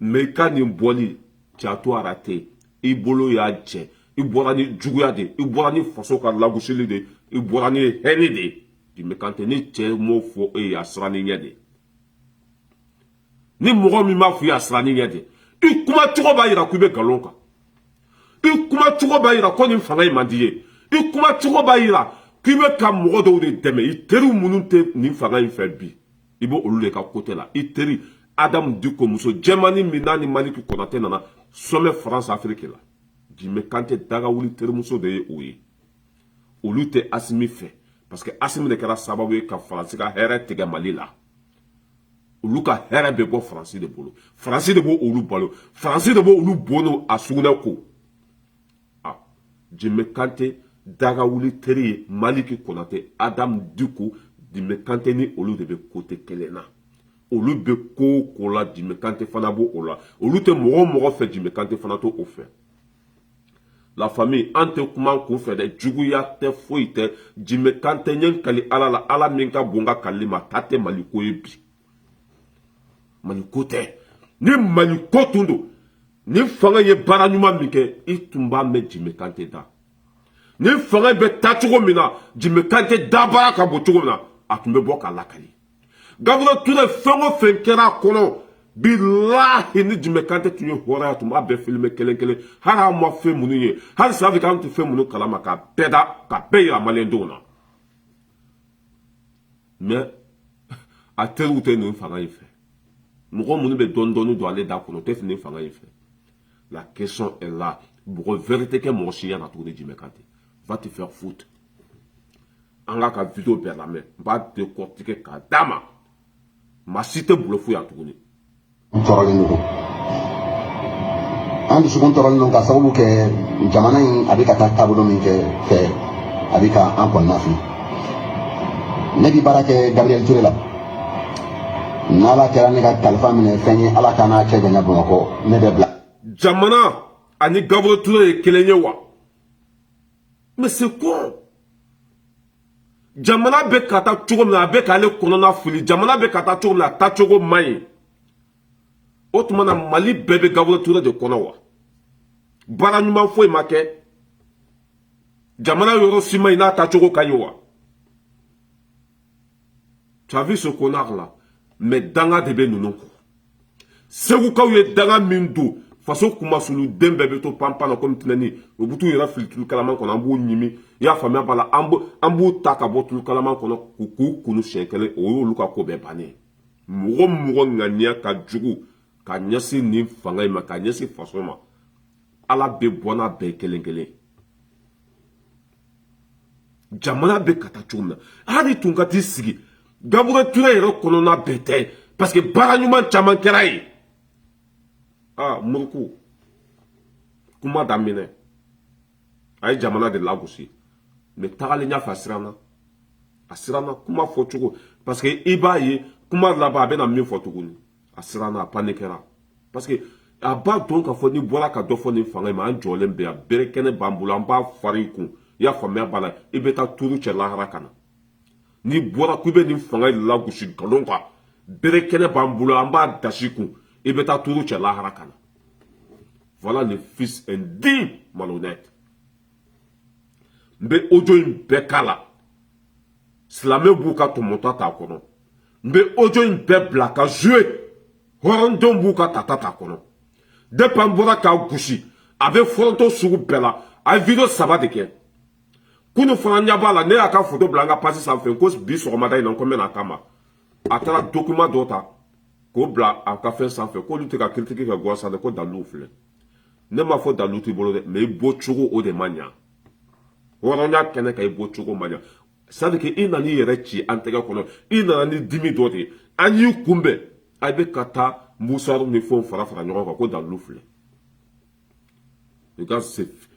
mɛ i ka nin bɔli jato ara tɛ i bolo y'a jɛ i bɔra ni juguya de i bɔra ni faso ka lagosili de i bɔra ni hɛni de Jime Kante ni cɛ m'o fɔ e ye a siranni ɲɛ de ni mɔgɔ min m'a fɔ i ye a siranni ɲɛ de i kuma cogo b'a yira k'i bɛ nkalon kan i kuma cogo b'a yira ko nin fanga in man di ye i kuma cogo b'a yira k'i bɛ ka mɔgɔ dɔw de dɛmɛ i teriw minnu tɛ nin fanga in fɛ bi i bɛ olu de ka kote la i teri Adam Diko muso jɛmani min n'a ni Maliki Konate nana sommet France Afrique la Jime Kante dagawuli terimuso de ye o ye olu tɛ Asimi fɛ parce que Asimi de kɛra sababu ye ka Faransi ka hɛrɛ tigɛ Mali la olu ka hɛrɛ bɛ bɔ Faransi de bolo Faransi de b'o olu balo Faransi de b'o olu bono a sugunɛ ko Jime Kante dagawuli teri ye Maliki Konate Adam Diko Jime Kante ni olu de bɛ kote kelen na olu bɛ ko ko la Jime Kante fana b'o o la olu tɛ mɔgɔ fɛ Jime Kante fana to o fɛ la famille an tɛ kuma kun fɛ dɛ juguya tɛ foyi tɛ Jime Kante ɲɛ kali ala la ala min ka bon ka kali ma ta tɛ Mali ko ye bi Mali ko tɛ ni Mali ko tun don ni fanga ye baara ɲuman min kɛ i tun b'a mɛn Jime Kante da ni fanga bɛ taa cogo min na Jime Kante da baara ka bon cogo min na a tun bɛ bɔ k'a lakali Gabriel Touré fɛn o fɛn kɛra a kɔnɔ bilahi ni Jime Kante tun ye hɔrɔnya tun b'a bɛɛ filime kelen kelen hali an ma fɛn minnu ye hali ça fait k'an tɛ fɛn minnu kalama ka bɛɛ da ka bɛɛ yira maliyɛndenw na mais a teriw tɛ nin fanga in fɛ mɔgɔ minnu bɛ dɔɔni dɔɔni don ale da kɔnɔ o tɛ nin fanga in fɛ la question est là mɔgɔ vérité kɛ mɔgɔ si ɲɛna tuguni Jime Kante va te faire foutre an k'a ka vidéo bɛɛ lamɛn n b'a décortiquer k'a d'a ma maa si tɛ bolo foyi la tuguni tɔɔrɔlen don an dusukun tɔɔrɔlen don ka sababu kɛ jamana in a bɛ ka taa taabolo min kɛ fɛ a bɛ ka an kɔnɔna fili ne bɛ baara kɛ Gabriel Touré la n'ala kɛra ne ka kalifa minɛ fɛn ye ala ka n'a cɛ janya Bamakɔ ne bɛ bila jamana ani Gabriel Touré ye kelen ye wa mais c'est quoi jamana bɛ ka taa cogo min na a bɛ k'ale kɔnɔna fili jamana bɛ ka taa cogo min na a taa cogo man ɲi o tuma na Mali bɛɛ bɛ Gabriel Touré de kɔnɔ wa baara ɲuman foyi ma kɛ jamana yɔrɔ si ma ɲi n'a taa cogo ka ɲi wa tu as vu ce connard là mais danga de bɛ ninnu kɔ segukaw ye danga min don faso kumasulu den bɛɛ bɛ to panpan na komi tinɛni o bɛ t'u yɛrɛ fili tulu kalaman kɔnɔ an b'u ɲimi i y'a faamuya b'a la an b'u ta ka bɔ tulu kalaman kɔnɔ k'u kunu siɲɛ kelen o y'olu ka ko bɛɛ bannen mɔgɔ mɔgɔ ŋaniya ka jugu ka ɲɛsin nin fanga in ma ka ɲɛsin faso ma ala bɛ bɔ n'a bɛɛ kelen kelen jamana bɛ ka taa cogo min na hali tun ka t'i sigi Gabriel Touré yɛrɛ kɔnɔna bɛɛ tɛ parce que baara ɲuman caman kɛra yen Moriku kuma daminɛ a ye jamana de lagosi mais tagalen ɲɛfɛ a siranna kuma fɔ cogo parce que i b'a ye kuma laban a bɛna min fɔ tuguni a siranna a panikɛra parce que a b'a dɔn k'a fɔ ni bɔra ka dɔ fɔ nin fanga in ma an jɔlen bɛ yan bere kɛnɛ b'an bolo an b'a fari kun i y'a faamuya b'a la i bɛ taa tuuru cɛ lahara ka na n'i bɔra k'i bɛ nin fanga in lagosi nkalon kan bere kɛnɛ b'an bolo an b'a dasi kun i bɛ taa tuuru cɛ lahara ka na voilà le fils indigne malhonnête n bɛ audio in bɛɛ k'a la silamɛ b'u ka tɔmɔta t'a kɔnɔ n bɛ audio in bɛɛ bila ka jouer hɔrɔndenw b'u ka tata t'a kɔnɔ depuis an bɔra k'a gosi a bɛ fɔlɔntɔ sugu bɛɛ la a ye video 3 de kɛ kunu fana ɲɛ b'a la ne y'a ka photo bila an ka page sanfɛ ko bi sɔgɔmada in na ko n bɛna a kama a taara document dɔ ta k'o bila a ka fɛn sanfɛ k'olu tɛ ka critique kɛ gɔsa dɛ ko dalilu filɛ ne m'a fɔ dalilu t'i bolo dɛ mais i bɔ cogo o de man ɲa hɔrɔnya kɛnɛ kan i bɔ cogo man ɲa c'est-à-dire que i nani yɛrɛ ci an tɛgɛ kɔnɔ i nana ni dimi dɔ de an y'i kunbɛn a bɛ ka taa musaru ni fɛnw fara fara ɲɔgɔn kan ko dalilu filɛ regarde c'est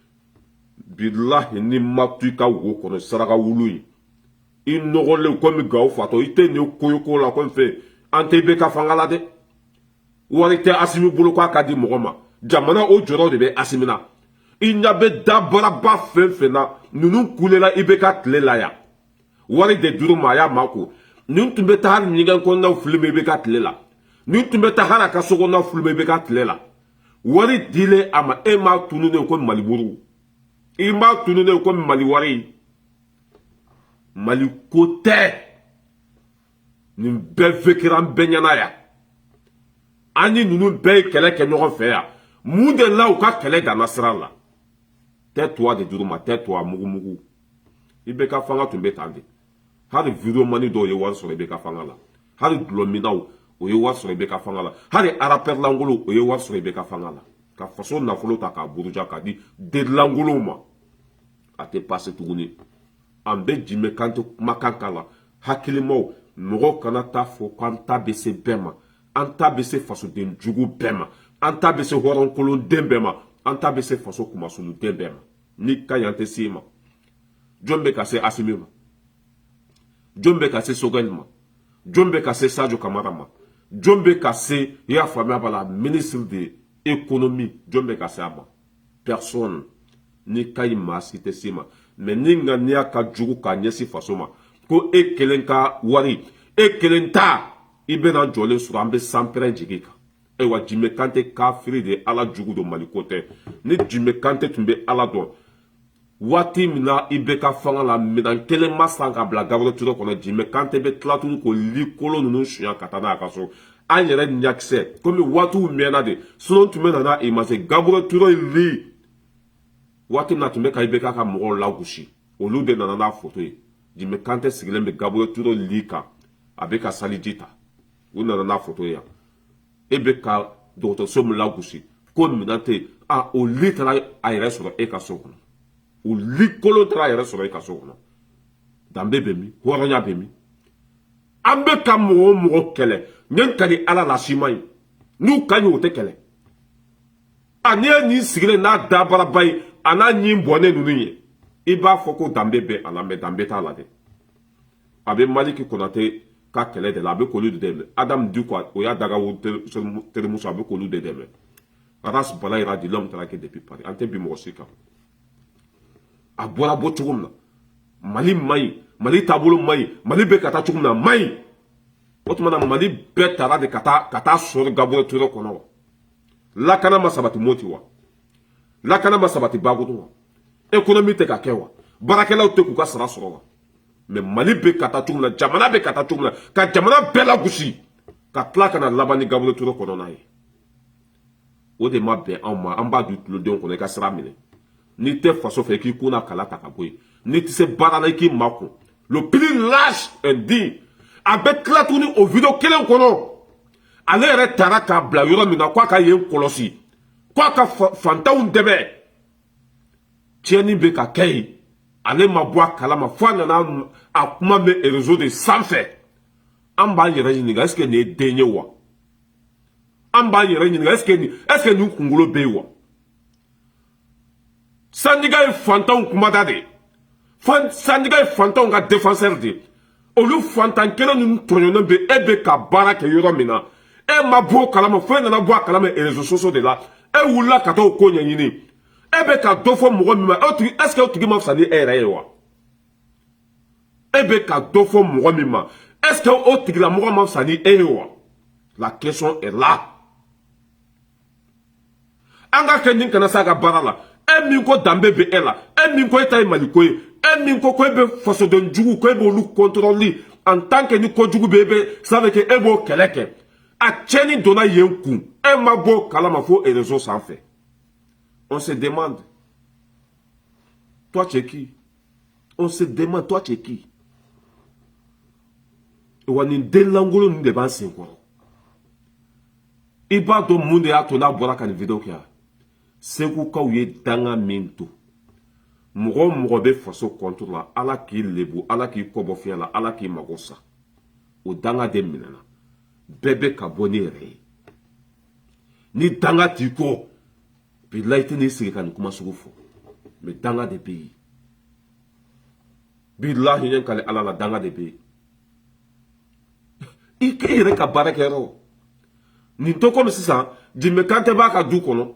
bilahi ni ma to i ka wo kɔnɔ saraka wulu ye i nɔgɔlen komi gawo fatɔ i tɛ nin koyoko la komi fɛ an tɛ i bɛ ka fanga la dɛ wari tɛ Asimi bolo k'a ka di mɔgɔ ma jamana o jɔyɔrɔ de bɛ Asimi na i ɲɛ bɛ dabaraba fɛn fɛn na ninnu kulela i bɛ ka tile la yan wari de dir'u ma a y'a mako nin tun bɛ taa hali ɲɛgɛn kɔnɔnaw filime i bɛ ka tile la nin tun bɛ taa hali a ka sokɔnɔnaw filime i bɛ ka tile la wari dilen a ma e m'a tununen ko maliburu i m'a tununen ko mali wari mali ko tɛ nin bɛɛ vekira an bɛɛ ɲɛna yan an ni ninnu bɛɛ ye kɛlɛ kɛ ɲɔgɔn fɛ yan mun de la u ka kɛlɛ danna sira la tais-toi de dir'u ma tais-toi mugumugu i bɛ ka fanga tun bɛ tan de hali video mani dɔw ye wari sɔrɔ i bɛ ka fanga la hali dulɔminaw o ye wari sɔrɔ i bɛ ka fanga la hali arapɛri langolo o ye wari sɔrɔ i bɛ ka fanga la ka faso nafolo ta k'a buruja k'a di delangolow ma a tɛ pase tuguni an bɛ Jime Kante kumakan k'a la hakilimaw mɔgɔw kana taa fɔ k'an ta bɛ se bɛɛ ma an ta bɛ se fasoden jugu bɛɛ ma an ta bɛ se hɔrɔnkolonden bɛɛ ma an ta bɛ se faso kumasuluden bɛɛ ma ni ka yan tɛ se ma jɔn bɛ ka se Asimi ma jɔn bɛ ka se Sogɛli ma jɔn bɛ ka se Sadio Kamara ma jɔn bɛ ka se i y'a faamuya b'a la ministre de économie jɔn bɛ ka se a ma personne ni ka ɲi maa si tɛ se ma mais ni ŋaniya ka jugu k'a ɲɛsin faso ma ko e kelen ka wari e kelen ta i bɛna jɔlen sɔrɔ an bɛ sanpɛrɛn jigin kan ayiwa Jime Kante kafiri de ala jugu don Mali ko tɛ ni Jime Kante tun bɛ ala dɔn waati min na i bɛ ka fanga la minɛn kelen ma san ka bila Gabriel Ture kɔnɔ Jime Kante bɛ tila tuguni k'o likolo ninnu suɲɛ ka taa n'a ye ka so an yɛrɛ ɲakisɛ komi waatiw mɛnna de sinon tun bɛ nana i ma se Gabriel Ture li waati min na tun bɛ ka i bɛ ka mɔgɔw lagosi olu de nana n'a foto ye Jime Kante sigilen bɛ Gabriel Ture li kan a bɛ ka saliji ta u nana n'a foto ye yan e bɛ ka dɔgɔtɔrɔso min lagosi ko minɛn tɛ yen o li taara a yɛrɛ sɔrɔ e ka so kɔnɔ o li kolon taara a yɛrɛ sɔrɔ e ka so kɔnɔ danbe bɛ min hɔrɔnya bɛ min an bɛ ka mɔgɔ o mɔgɔ kɛlɛ ɲɛ ka di ala la si ma ɲi n'u ka ɲi o tɛ kɛlɛ n'i ye nin sigilen n'a dabaraba ye a n'a ɲi bɔnnen ninnu ye i b'a fɔ ko danbe bɛ a la mɛ danbe t'a la dɛ a bɛ Maliki Konate ka kɛlɛ de la a bɛ k'olu de dɛmɛ Adam Diko o y'a daga terimuso a bɛ k'olu de dɛmɛ Ras Balayira di l'homme traqué depuis Paris an tɛ bi mɔgɔ si kan a bɔra bɔ cogo min na Mali man ɲi Mali taabolo man ɲi Mali bɛ ka taa cogo min na man ɲi o tuma na Mali bɛɛ taara de ka taa sɔrɔ Gabriel Ture kɔnɔ wa lakana ma sabati Moti wa lakana ma sabati Bagoudou wa économie tɛ ka kɛ wa baarakɛlaw tɛ k'u ka sara sɔrɔ wa mais Mali bɛ ka taa cogo min na jamana bɛ ka taa cogo min na ka jamana bɛɛ lagosi ka tila ka na laban ni Gabriel Ture kɔnɔna ye o de ma bɛn anw ma an b'a du tulodenw kɔnɔ i ka sira minɛ n'i tɛ faso fɛ i k'i kun na kala ta ka bɔ yen n'i tɛ se baara la i k'i makun le plus lâche indigne a bɛ tila tuguni o video kelen kɔnɔ ale yɛrɛ taara k'a bila yɔrɔ min na k'a ka yen kɔlɔsi k'a ka fantanw dɛmɛ tiɲɛni bɛ ka kɛ yen ale ma bɔ a kalama fo a nana a kuma mɛn réseau de sanfɛ an b'an yɛrɛ ɲininka est-ce que nin ye den ye wa an b'an yɛrɛ ɲininka est-ce que nin kunkolo bɛ yen wa syndicat ye fantanw kumada de syndicat ye fantanw ka défenseur de olu fantan kelen ninnu tɔɲɔnen bɛ e bɛ ka baara kɛ yɔrɔ min na e ma bɔ o kalama fo e nana bɔ a kalama réseaux sociaux de la e wulila ka taa o ko ɲɛɲini e bɛ ka dɔ fɔ mɔgɔ min ma est-ce que o tigi ma fisa ni e yɛrɛ ye wa e bɛ ka dɔ fɔ mɔgɔ min ma est-ce que o tigilamɔgɔ ma fisa ni e ye wa la question est là an ka kɛ nin kana se a ka baara la e min ko danbe bɛ e la e min ko e ta ye Mali ko ye e min ko e bɛ fasoden jugu ko e b'olu contrôler en tant que ni kojugu bɛ e bɛ ça veut dire que e b'o kɛlɛ kɛ a tiɲɛni donna yen kun e ma bɔ o kalama fo réseau sanfɛ on se demande toi tu es qui on se demande toi tu es qui wa nin den langolo ninnu de b'an sen kɔrɔ i b'a dɔn mun de y'a to n'a bɔra ka nin video kɛ yan segukaw ye danga min to mɔgɔ mɔgɔ bɛ faso contre la ala k'i lebu ala k'i kɔbɔ fiɲɛ la ala k'i mago sa o danga de minɛna bɛɛ bɛ ka bɔ ni yɛrɛ ye ni danga t'i kɔ bilahi tɛ n'i sigi ka nin kuma sugu fɔ mais danga de bɛ yen bilahi ɲɛ kale ala la danga de bɛ yen i kɛ yɛrɛ ka baara kɛ yɔrɔ nin to komi sisan Jimmy Kante b'a ka du kɔnɔ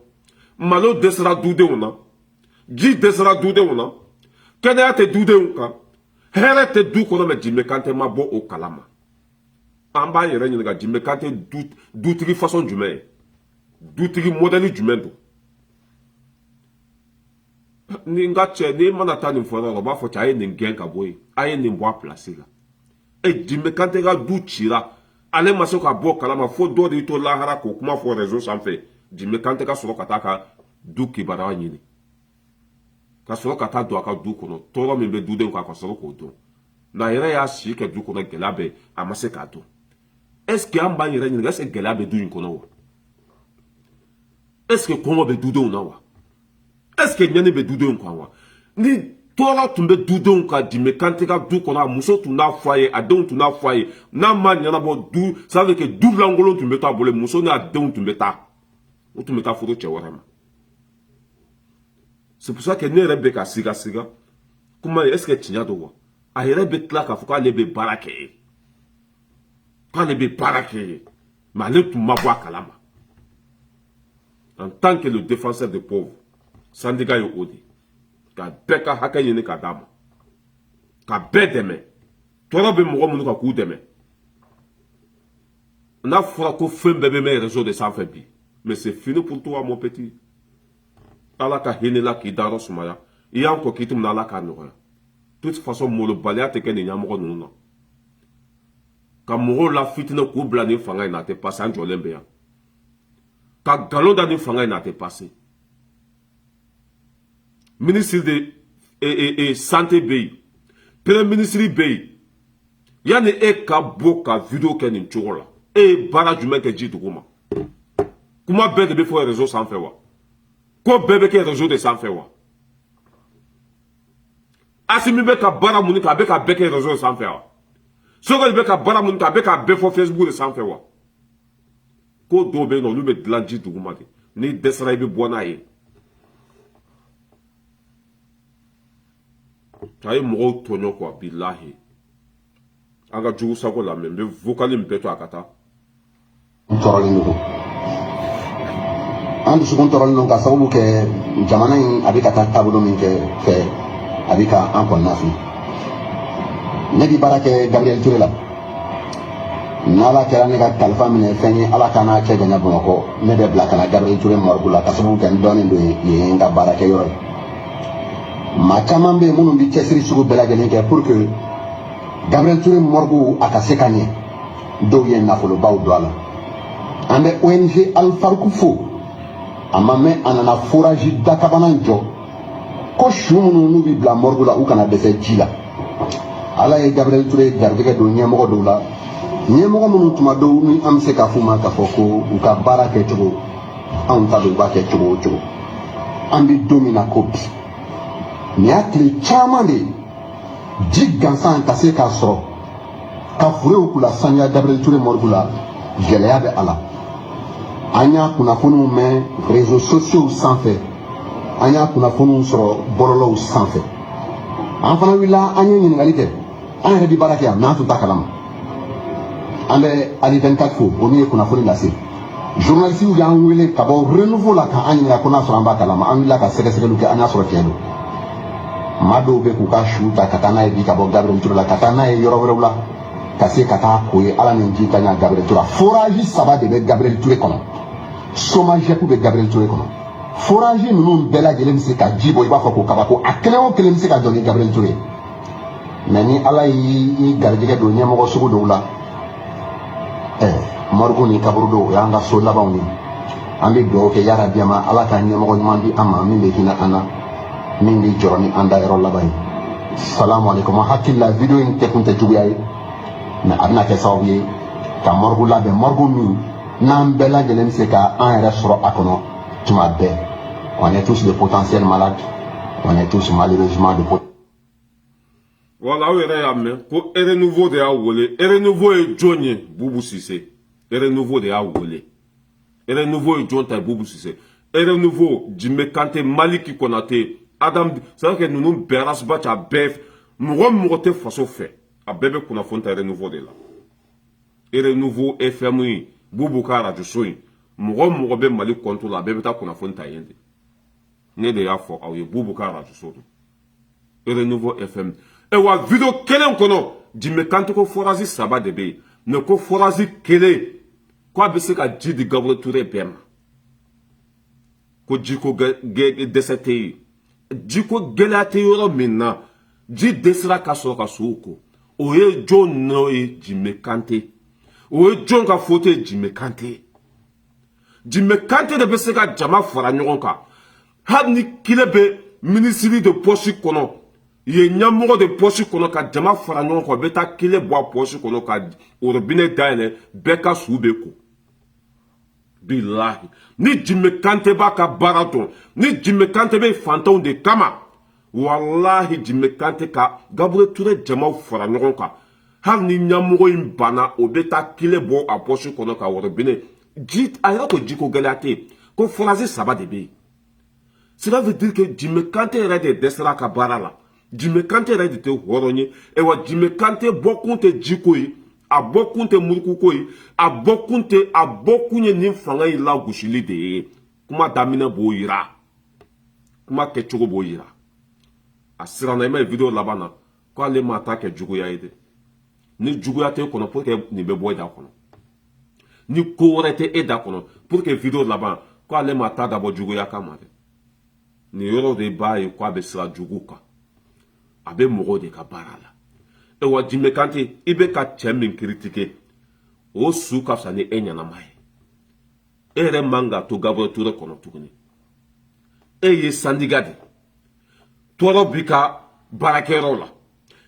malo dɛsɛra dudenw na ji dɛsɛra dudenw na kɛnɛya tɛ dudenw kan hɛrɛ tɛ du kɔnɔ mais Jimmy Kante ma bɔ o kalama an b'an yɛrɛ ɲininka Jimmy Kante dutigi façon jumɛn ye dutigi modèle jumɛn don ni n ka cɛ n'i mana taa nin fɔ yɔrɔ o b'a fɔ cɛ a ye nin gɛn ka bɔ yen a ye nin bɔ a place la Jimmy Kante ka du cira ale ma se ka bɔ kalama fo dɔ de to lahara k'o kuma fɔ réseau sanfɛ Jimmy Kante ka sɔrɔ ka taa ka du kibaruya ɲini ka sɔrɔ ka taa don a ka du kɔnɔ tɔɔrɔ min bɛ dudenw kan ka sɔrɔ k'o dɔn nka a yɛrɛ y'a si kɛ du kɔnɔ gɛlɛya bɛ a ma se k'a dɔn est ce que an b'an yɛrɛ ɲininka est ce que gɛlɛya bɛ du in kɔnɔ wa est ce que kɔngɔ bɛ dudenw na wa est ce que ɲani bɛ dudenw kan wa ni tɔɔrɔ tun bɛ dudenw kan Jimmy Kante ka du kɔnɔ a muso tun n'a fɔ a ye a denw tun n'a fɔ a ye n'a ma ɲɛnabɔ du ça veut dire que du lankolon tun bɛ to a bolo muso n'a denw tun bɛ taa o tun bɛ taa furu cɛ wɛrɛ ma c'est pour ça que ne yɛrɛ bɛ ka siga kuma est ce que tiɲɛ don wa a yɛrɛ bɛ tila k'a fɔ k'ale bɛ baara kɛ ye k'ale bɛ baara kɛ ye mais ale tun ma bɔ a kalama en tant que le défenseur des pauvres syndicat ye o de ka bɛɛ ka hakɛ ɲini ka d'a ma ka bɛɛ dɛmɛ tɔɔrɔ bɛ mɔgɔ minnu kan k'u dɛmɛ n'a fɔra ko fɛn bɛɛ bɛ mɛn réseau de sanfɛ bi mais c'est fini pour toi mon petit ala ka hinɛ la k'i dayɔrɔ sumaya i y'an kɔ k'i tun na ala k'a nɔgɔya de toute façon molobaliya tɛ kɛ nin ɲɛmɔgɔ ninnu na ka mɔgɔw la fitinɛ k'u bila nin fanga in na a tɛ passé an jɔlen bɛ yan ka nkalon da nin fanga in na a tɛ passé ministre de santé bɛ yen premier ministre bɛ yen yanni e ka bɔ ka video kɛ nin cogo la e ye baara jumɛn kɛ ji dugu ma kuma bɛɛ de bɛ fɔ réseau sanfɛ wa ko bɛɛ bɛ kɛ réseau de sanfɛ wa Asimi bɛ ka baara mun kɛ a bɛ ka bɛɛ kɛ réseau sanfɛ wa Sogɛli bɛ ka baara mun kɛ a bɛ ka bɛɛ fɔ Facebook de sanfɛ wa ko dɔw bɛ yen nɔ olu bɛ dilan ji dugu ma de ni dɛsɛra i bɛ bɔ n'a ye a ye mɔgɔw tɔɲɔ quoi bilahi an ka jugu sago la mais n bɛ vocal in bɛɛ to a ka taa tɔɔrɔlen don an dusukun tɔɔrɔlen don ka sababu kɛ jamana in a bɛ ka taa taabolo min kɛ fɛ a bɛ ka an kɔnɔna fili ne bɛ baara kɛ Gabriel Touré la n'ala kɛra ne ka kalifa minɛ fɛn ye ala ka n'a kɛ janya Bamakɔ ne bɛ bila ka na Gabriel Touré morgue la ka sababu kɛ n dɔnnen don yen n ka baara kɛ yɔrɔ ye maa caman bɛ yen minnu bɛ cɛsiri sugu bɛɛ lajɛlen kɛ pour que Gabriel Touré morgue a ka se ka ɲɛ dɔw ye nafolobaw don a la an bɛ ONG Alfarku fo a ma mɛn a nana forage dakabana jɔ ko su minnu n'u bɛ bila morgue la u kana dɛsɛ ji la ala ye Gabriel Touré garijɛgɛ don ɲɛmɔgɔ dɔw la ɲɛmɔgɔ minnu tuma dɔw ni an bɛ se k'a f'u ma k'a fɔ ko u ka baara kɛcogo anw ta don u b'a kɛ cogo o cogo an bɛ don min na ko bi nin y'a tile caman de ye ji gansan ka se k'a sɔrɔ ka furew k'u la saniya Gabriel Touré morgue la gɛlɛya bɛ a la an y'a kunnafoniw mɛn réseaux sociaux sanfɛ an y'a kunnafoniw sɔrɔ bɔlɔlɔw sanfɛ an fana wulila an ye ɲininkali kɛ an yɛrɛ bɛ baara kɛ yan mais an tun t'a kalama an bɛ Ali 24 fo o min ye kunnafoni lase journalistes y'an wele ka bɔ renouveau la k'an ɲininka ko n'a sɔrɔ an b'a kalama an wulila ka sɛgɛsɛgɛliw kɛ an y'a sɔrɔ tiɲɛ don maa dɔw bɛ k'u ka su ta ka taa n'a ye bi ka bɔ Gabriel Touré la ka taa n'a ye yɔrɔ wɛrɛw la ka se ka taa ko ye ala ni ji ka ɲa Gabriel Touré forage 3 de bɛ Gabriel Touré kɔnɔ Somajɛku bɛ Gabriel Touré kɔnɔ forage ninnu bɛɛ lajɛlen bɛ se ka ji bɔ i b'a fɔ ko kabako a kelen o kelen bɛ se ka jɔ ni Gabriel Touré mais ni ala y'i garijɛgɛ don ɲɛmɔgɔ sugu dɔw la morgue ni kaburu dɔw o y'an ka so labanw ye an bɛ dugawu kɛ yarabi ma ala ka ɲɛmɔgɔ ɲuman di an ma min bɛ hinɛ an na min bɛ jɔrɔ ni an da yɔrɔ laban ye salamu alaikum hakili la video in tɛ kun tɛ juguya ye mais a bɛna kɛ sababu ye ka morgue labɛn morgue min n'an bɛɛ lajɛlen bɛ se ka an yɛrɛ sɔrɔ a kɔnɔ tuma bɛɛ on est tous des potentiels malades On est tous malheureusement de potes. Voilà, où est mais pour renouveau de Aoulé, renouveau et Johnny Boubou Sissé, renouveau de Aoulé, renouveau et John Boubou Sissé, renouveau Jimé Kanté, Maliki Konate, Adam, c'est vrai que nous nous berras batch à bef, nous remontons façon fait, à bébé qu'on a fait un renouveau de là. Et renouveau FMI, Boubou Kara du Soin, nous remontons Malik contre la bébé qu'on a fait un taillende. Né de Yafo, à Boubou Kara du Soin. Et renouveau FM. Et wa vidéo kelen kono Jimé Kanté ko forazi saba de be ne ko forazi kele ko be se ka jidi Gabriel Touré bem ko jiko desete jiko gelate yoro minna ji desra ka so ka suko oye John no e Jimé Kanté oye John ka foto Jimé Kanté de be se ka jama fara nyogon ka had ni kilebe ministry de poste kono ye nyamoro de poche kono ka jama fara nyon ko beta kile boa poche kono ka orobine daile beka subeko billahi ni Jimé Kanté ba ka baraton ni Jimé Kanté be fanton de kama wallahi Jimé Kanté ka Gabriel Touré jama fara nyon ka har ni nyamoro imbana o beta kile bo a poche kono ka orobine jit ayra ko jiko galate ko phrase saba de be cela veut dire que Jimé Kanté est de desra ka barala Jimé Kanté est de te horonye et wa Jimé Kanté bokunte jikoyi a bokunte murukukoyi a bokunye ni fanga ila gushili de kuma damina boyira kuma kechogo boyira asira na ima video labana ko ale mata ke jugo ya ide ni jugo ya te kono pour que ni be boy da kono ni ko rete e da kono pour que video labana ko ale mata da bo jugo ya kamade ni yoro de bayi ko be sira jugo ka abe mogo de ka barala e wa Jimé Kanté ibe ka chemin critiquer o su ka sa ni enyana mai ere manga to Gabriel Touré kono tuguni e ye sandigade toro bika barakero la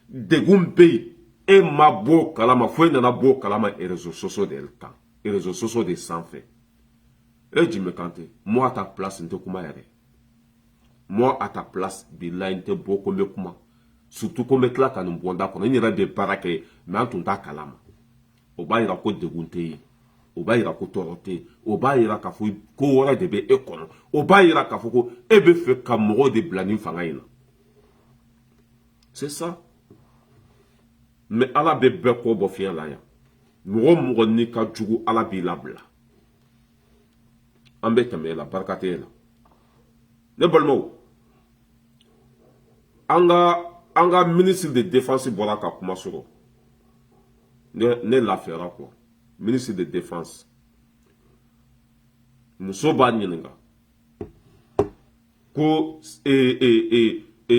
de gumbe e ma bo kalama fo na bo kalama e réseaux sociaux de elka e réseaux sociaux de sans fait e Jimé Kanté moi à ta place nte kuma yare moi à ta place billahi nte boko me kuma surtout comme là quand nous bonda qu'on y a des baraques mais en tout cas kalama o ba ira ko degunte o ba ira ko torote o ba ira ka fu ko wora de be ekono o ba ira ka fu ko ebe fe kamoro de blani fangaina c'est ça mais ala be ko bo fien la ya mo ni ka jugu ala bi labla ambe tamela barakate la ne bolmo anga ministre de défense bola ka kuma soro ne la fera quoi ministre de défense muso ba nyininga ko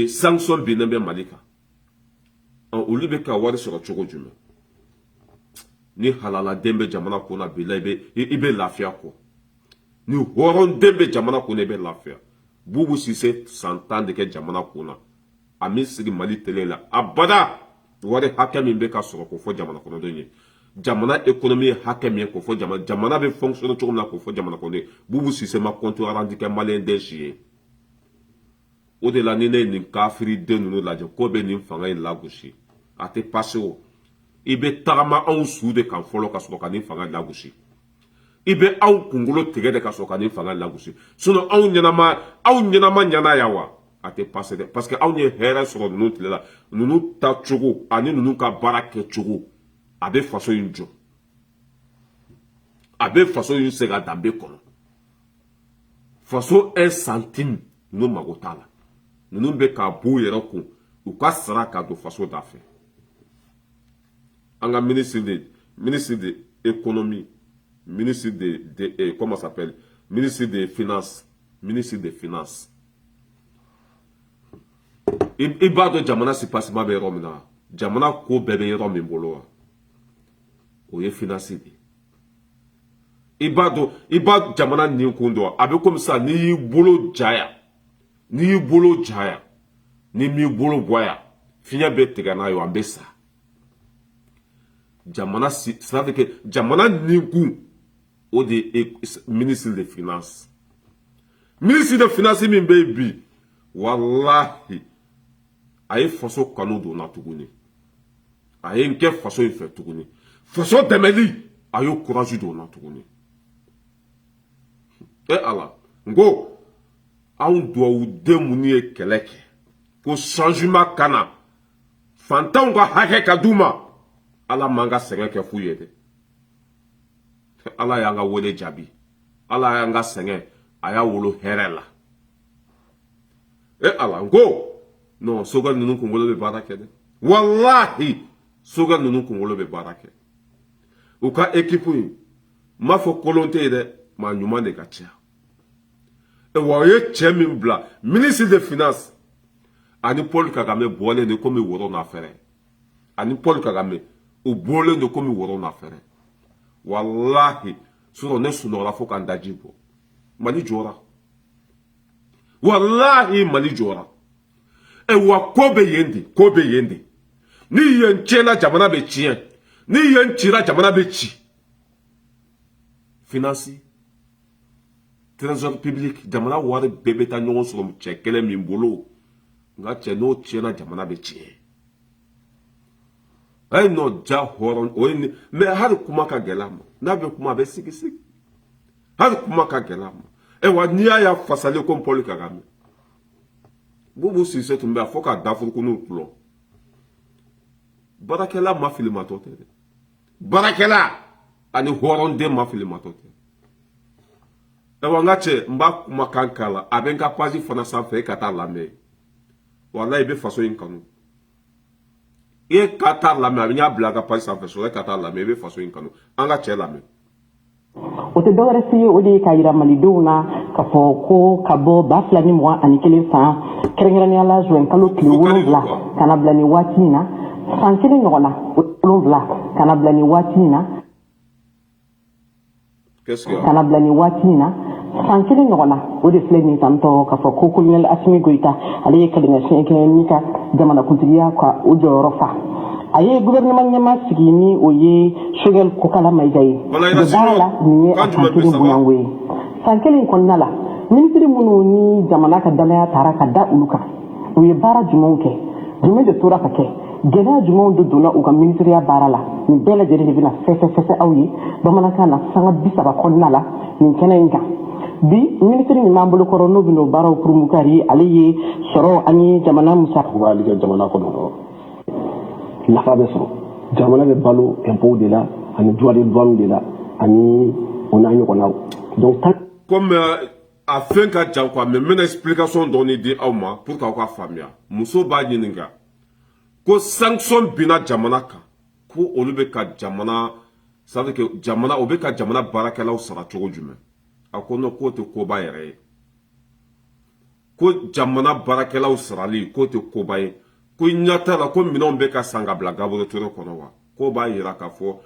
sanction binembe malika en olibe ka wari soro chogo jume ni halala dembe jamana ko na bila ibe lafia ko ni horon dembe jamana ko ne be lafia Boubou Sissé s'entend de ke jamana ko na ami sigi Mali télé la abada wari hakɛ min bɛ ka sɔrɔ ko fɔ jamana kɔnɔdenw ye jamana économie ye hakɛ min ko fɔ jamana bɛ fonctionner cogo min na ko fɔ jamana kɔnɔdenw Boubou Sissé ma compte rendu kɛ malien den si ye o de la ni ne ye nin kafiri den ninnu lajɛ ko bɛ nin fanga in lagosi a tɛ passe o i bɛ tagama anw su de kan fɔlɔ ka sɔrɔ ka nin fanga lagosi i bɛ anw kunkolo tigɛ de ka sɔrɔ ka nin fanga lagosi sinon anw ɲɛnama ɲana ya wa a tɛ passe dɛ parce que anw ye hɛrɛ sɔrɔ ninnu tile la ninnu ta cogo ani ninnu ka baara kɛ cogo a bɛ faso in jɔ a bɛ faso in segin a danbe kɔnɔ faso 1 centime ninnu mago t'a la ninnu bɛ k'a b'u yɛrɛ kun u ka sara ka don faso da fɛ an ka ministre de économie ministre de comment ça s'appelle ministre des finances i b'a dɔn jamana sipasima bɛ yɔrɔ min na jamana ko bɛɛ bɛ yɔrɔ min bolo wa o ye finance de i b'a jamana nin kun dɔn a bɛ komi sisan n'i y'i bolo jaya n'i m'i bolo bɔya fiɲɛ bɛ tigɛ n'a ye an bɛ sa jamana c'est à dire que jamana nin kun o de ye ministre de finance min bɛ yen bi wallahi a ye faso kanu donna tuguni a ye n kɛ faso in fɛ tuguni faso dɛmɛli a y'o courage donna tuguni ala n ko anw dugawuden minnu ye kɛlɛ kɛ ko changement kana fantanw ka hakɛ ka d'u ma ala man ka sɛgɛn kɛ f'u ye dɛ ala y'an ka wele jaabi ala y'an ka sɛgɛn a y'a wolo hɛrɛ la ala n ko non sogɛl ninnu kunkolo bɛ baara kɛ dɛ wallahi sogɛl ninnu kunkolo bɛ baara kɛ u ka équipe in n m'a fɔ kolon tɛ yen dɛ maa ɲuman de ka ca wa o ye cɛ min bila ministre de finance ani Paul Kagame bɔlen de komi woro n'a fɛrɛ ani Paul Kagame u bɔlen de komi woro n'a fɛrɛ wallahi surɔ ne sunɔgɔra fo ka n daji bɔ Mali jɔra wallahi Mali jɔra wa ko bɛ yen de ko bɛ yen de ni yen tiɲɛna jamana bɛ tiɲɛ ni yen cira jamana bɛ ci finance trésor public jamana wari bɛɛ bɛ taa ɲɔgɔn sɔrɔ cɛ kelen min bolo nka cɛ n'o tiɲɛna jamana bɛ tiɲɛ a ye n'o ja hɔrɔn o ye nin mais hali kuma ka gɛlɛ a ma n'a bɛ kuma a bɛ sigi sigi hali kuma ka gɛlɛ a ma wa n'i y'a fasalen ko Paul Kagame Boubou Cissé tun bɛ a fɔ ka dafurukuniw kulɔ baarakɛla ma filimatɔ tɛ dɛ baarakɛla ani hɔrɔnden ma filimatɔ tɛ n ka cɛ n b'a kumakan k'a la a bɛ n ka page fana sanfɛ e ka taa lamɛn walayi i bɛ faso in kanu e ka taa lamɛn a bɛ n y'a bila a ka page sanfɛ so e ka taa lamɛn i bɛ faso in kanu an ka cɛ lamɛn o tɛ dɔwɛrɛ si ye o de ye ka yira malidenw na k'a fɔ ko ka bɔ 2021 san kɛrɛnkɛrɛnnenya la juin kalo tile 7 ka na bila nin waati in na san 1 ɲɔgɔn na 7 ka na bila nin waati in na ka na bila nin waati in na san 1 ɲɔgɔn na o de filɛ nin tantɔ k'a fɔ ko colonel Asimi Goïta ale ye kɛlɛkɛ siɲɛ kɛ min ka jamanakuntigiya ka o jɔyɔrɔ fa a ye gouvernement ɲɛma sigi ni o ye Choguel Kokala Maïga ye baara la nin ye a san 1 bonyanko ye san 1 kɔnɔna la ministre minnu ni jamana ka danaya taara ka da olu kan u ye baara jumɛnw kɛ jumɛn de tora ka kɛ gɛlɛya jumɛnw de donna u ka ministeriya baara la nin bɛɛ lajɛlen de bɛna fɛsɛfɛsɛ aw ye bamanankan na sanga 30 kɔnɔna la nin kɛnɛ in kan bi ministre min b'an bolo kɔrɔ n'o bɛna o baaraw kurumukari ale ye sɔrɔ an ye jamana musaka b'ale kɛ jamana kɔnɔ nafa bɛ sɔrɔ jamana bɛ balo impôt de la ani droit de douane de la ani o n'a ɲɔgɔnnaw donc comme a fɛn ka jan quoi mais n bɛna explication dɔɔni di aw ma pour k'aw ka faamuya muso b'a ɲininka ko sanction binna jamana kan ko olu bɛ ka jamana ça veut dire que jamana o bɛ ka jamana baarakɛlaw sara cogo jumɛn a ko non k'o tɛ koba yɛrɛ ye ko jamana baarakɛlaw sarali k'o tɛ koba ye ko i ɲɛ t'a la ko minɛnw bɛ ka san ka bila Gabriel Touré kɔnɔ wa k'o b'a yira k'a fɔ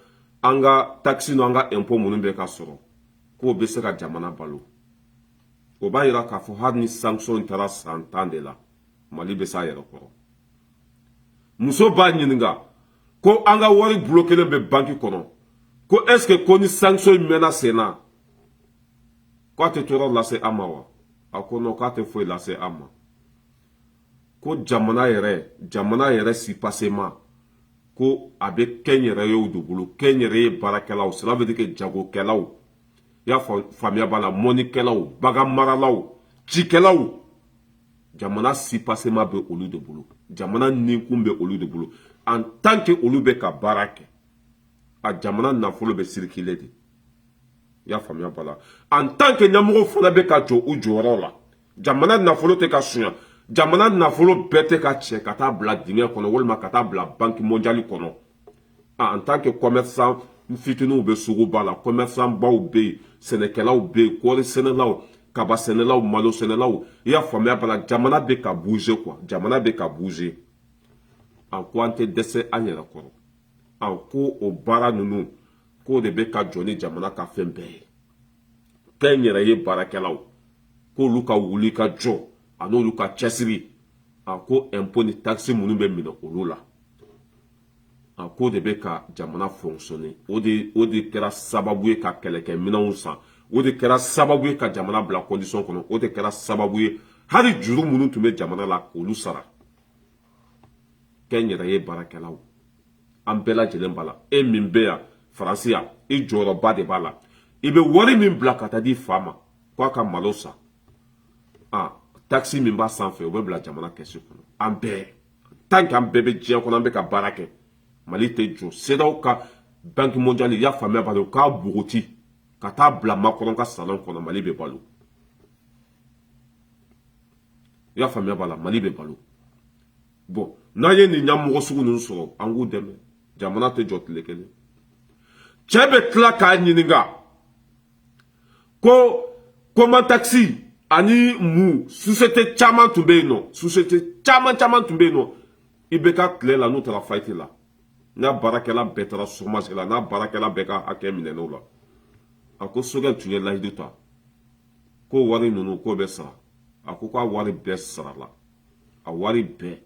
an ka taxe n'an ka impôt minnu bɛ ka sɔrɔ k'o bɛ se ka jamana balo o b'a yira k'a fɔ hali ni sanction taara san 10 de la Mali bɛ s'a yɛrɛ kɔrɔ muso b'a ɲininka ko an ka wari bloquelen bɛ banque kɔnɔ ko est-ce que ko ni sanction in mɛnna sen na k'a tɛ tɔɔrɔ lase an ma wa a ko non k'a tɛ foyi lase an ma ko jamana yɛrɛ si passement ko a bɛ kɛnyɛrɛyew de bolo kɛnyɛrɛye baarakɛlaw cela veut dire que jagokɛlaw i y'a faamuya b'a la mɔnikɛlaw bagan maralaw cikɛlaw jamana si passement bɛ olu de bolo jamana ninkun bɛ olu de bolo en tant que olu bɛ ka baara kɛ a jamana nafolo bɛ circuler de i y'a faamuya b'a la en tant que ɲɛmɔgɔ fana bɛ ka jɔ u jɔyɔrɔ la jamana nafolo tɛ ka suɲɛ jamana nafolo bɛɛ tɛ ka cɛ ka taa bila dingɛ kɔnɔ walima ka taa bila banque mondiale kɔnɔ en tant que commerçant fitininw bɛ sugu ba la commerçant baw bɛ yen sɛnɛkɛlaw bɛ yen kɔɔri sɛnɛlaw kaba sɛnɛlaw malo sɛnɛlaw i y'a faamuya b'a la jamana bɛ ka bouger quoi jamana bɛ ka bouger en ko an tɛ dɛsɛ an yɛrɛ kɔrɔ en ko o baara ninnu k'o de bɛ ka jɔ ni jamana ka fɛn bɛɛ ye kɛnyɛrɛye baarakɛlaw k'olu ka wuli ka jɔ a n'olu ka cɛsiri a ko impôt ni taxe minnu bɛ minɛ olu la a ko de bɛ ka jamana fonctionner o de kɛra sababu ye ka kɛlɛkɛminɛnw san o de kɛra sababu ye ka jamana bila condition kɔnɔ o de kɛra sababu ye hali juru minnu tun bɛ jamana la k'olu sara kɛ n yɛrɛ ye baarakɛlaw an bɛɛ lajɛlen b'a la e min bɛ yan faransi yan i jɔyɔrɔba de b'a la i bɛ wari min bila ka taa di fa ma k'a ka malo san taxi min b'a sanfɛ o bɛ bila jamana kɛsi kɔnɔ an bɛɛ tant que an bɛɛ bɛ diɲɛ kɔnɔ an bɛ ka baara kɛ mali tɛ jɔ CEDEAO ka banque mondiale i y'a faamuya b'a la u k'a bogoti ka taa bila Macron ka salon kɔnɔ mali bɛ balo i y'a faamuya b'a la mali bɛ balo bon n'an ye nin ɲɛmɔgɔ sugu ninnu sɔrɔ an k'u dɛmɛ jamana tɛ jɔ tile kelen cɛ bɛ tila k'a ɲininka ko comment taxi ani mu société caman tun bɛ yen nɔ société caman tun bɛ yen nɔ i bɛ ka tile la n'u taara fayiti la n'a baarakɛla bɛɛ taara chômage la n'a baarakɛla bɛɛ ka hakɛ minɛn'o la a ko Sogɛl tun ye layidu ta ko wari ninnu k'o bɛ sara a ko k'a wari bɛɛ sarala a wari bɛɛ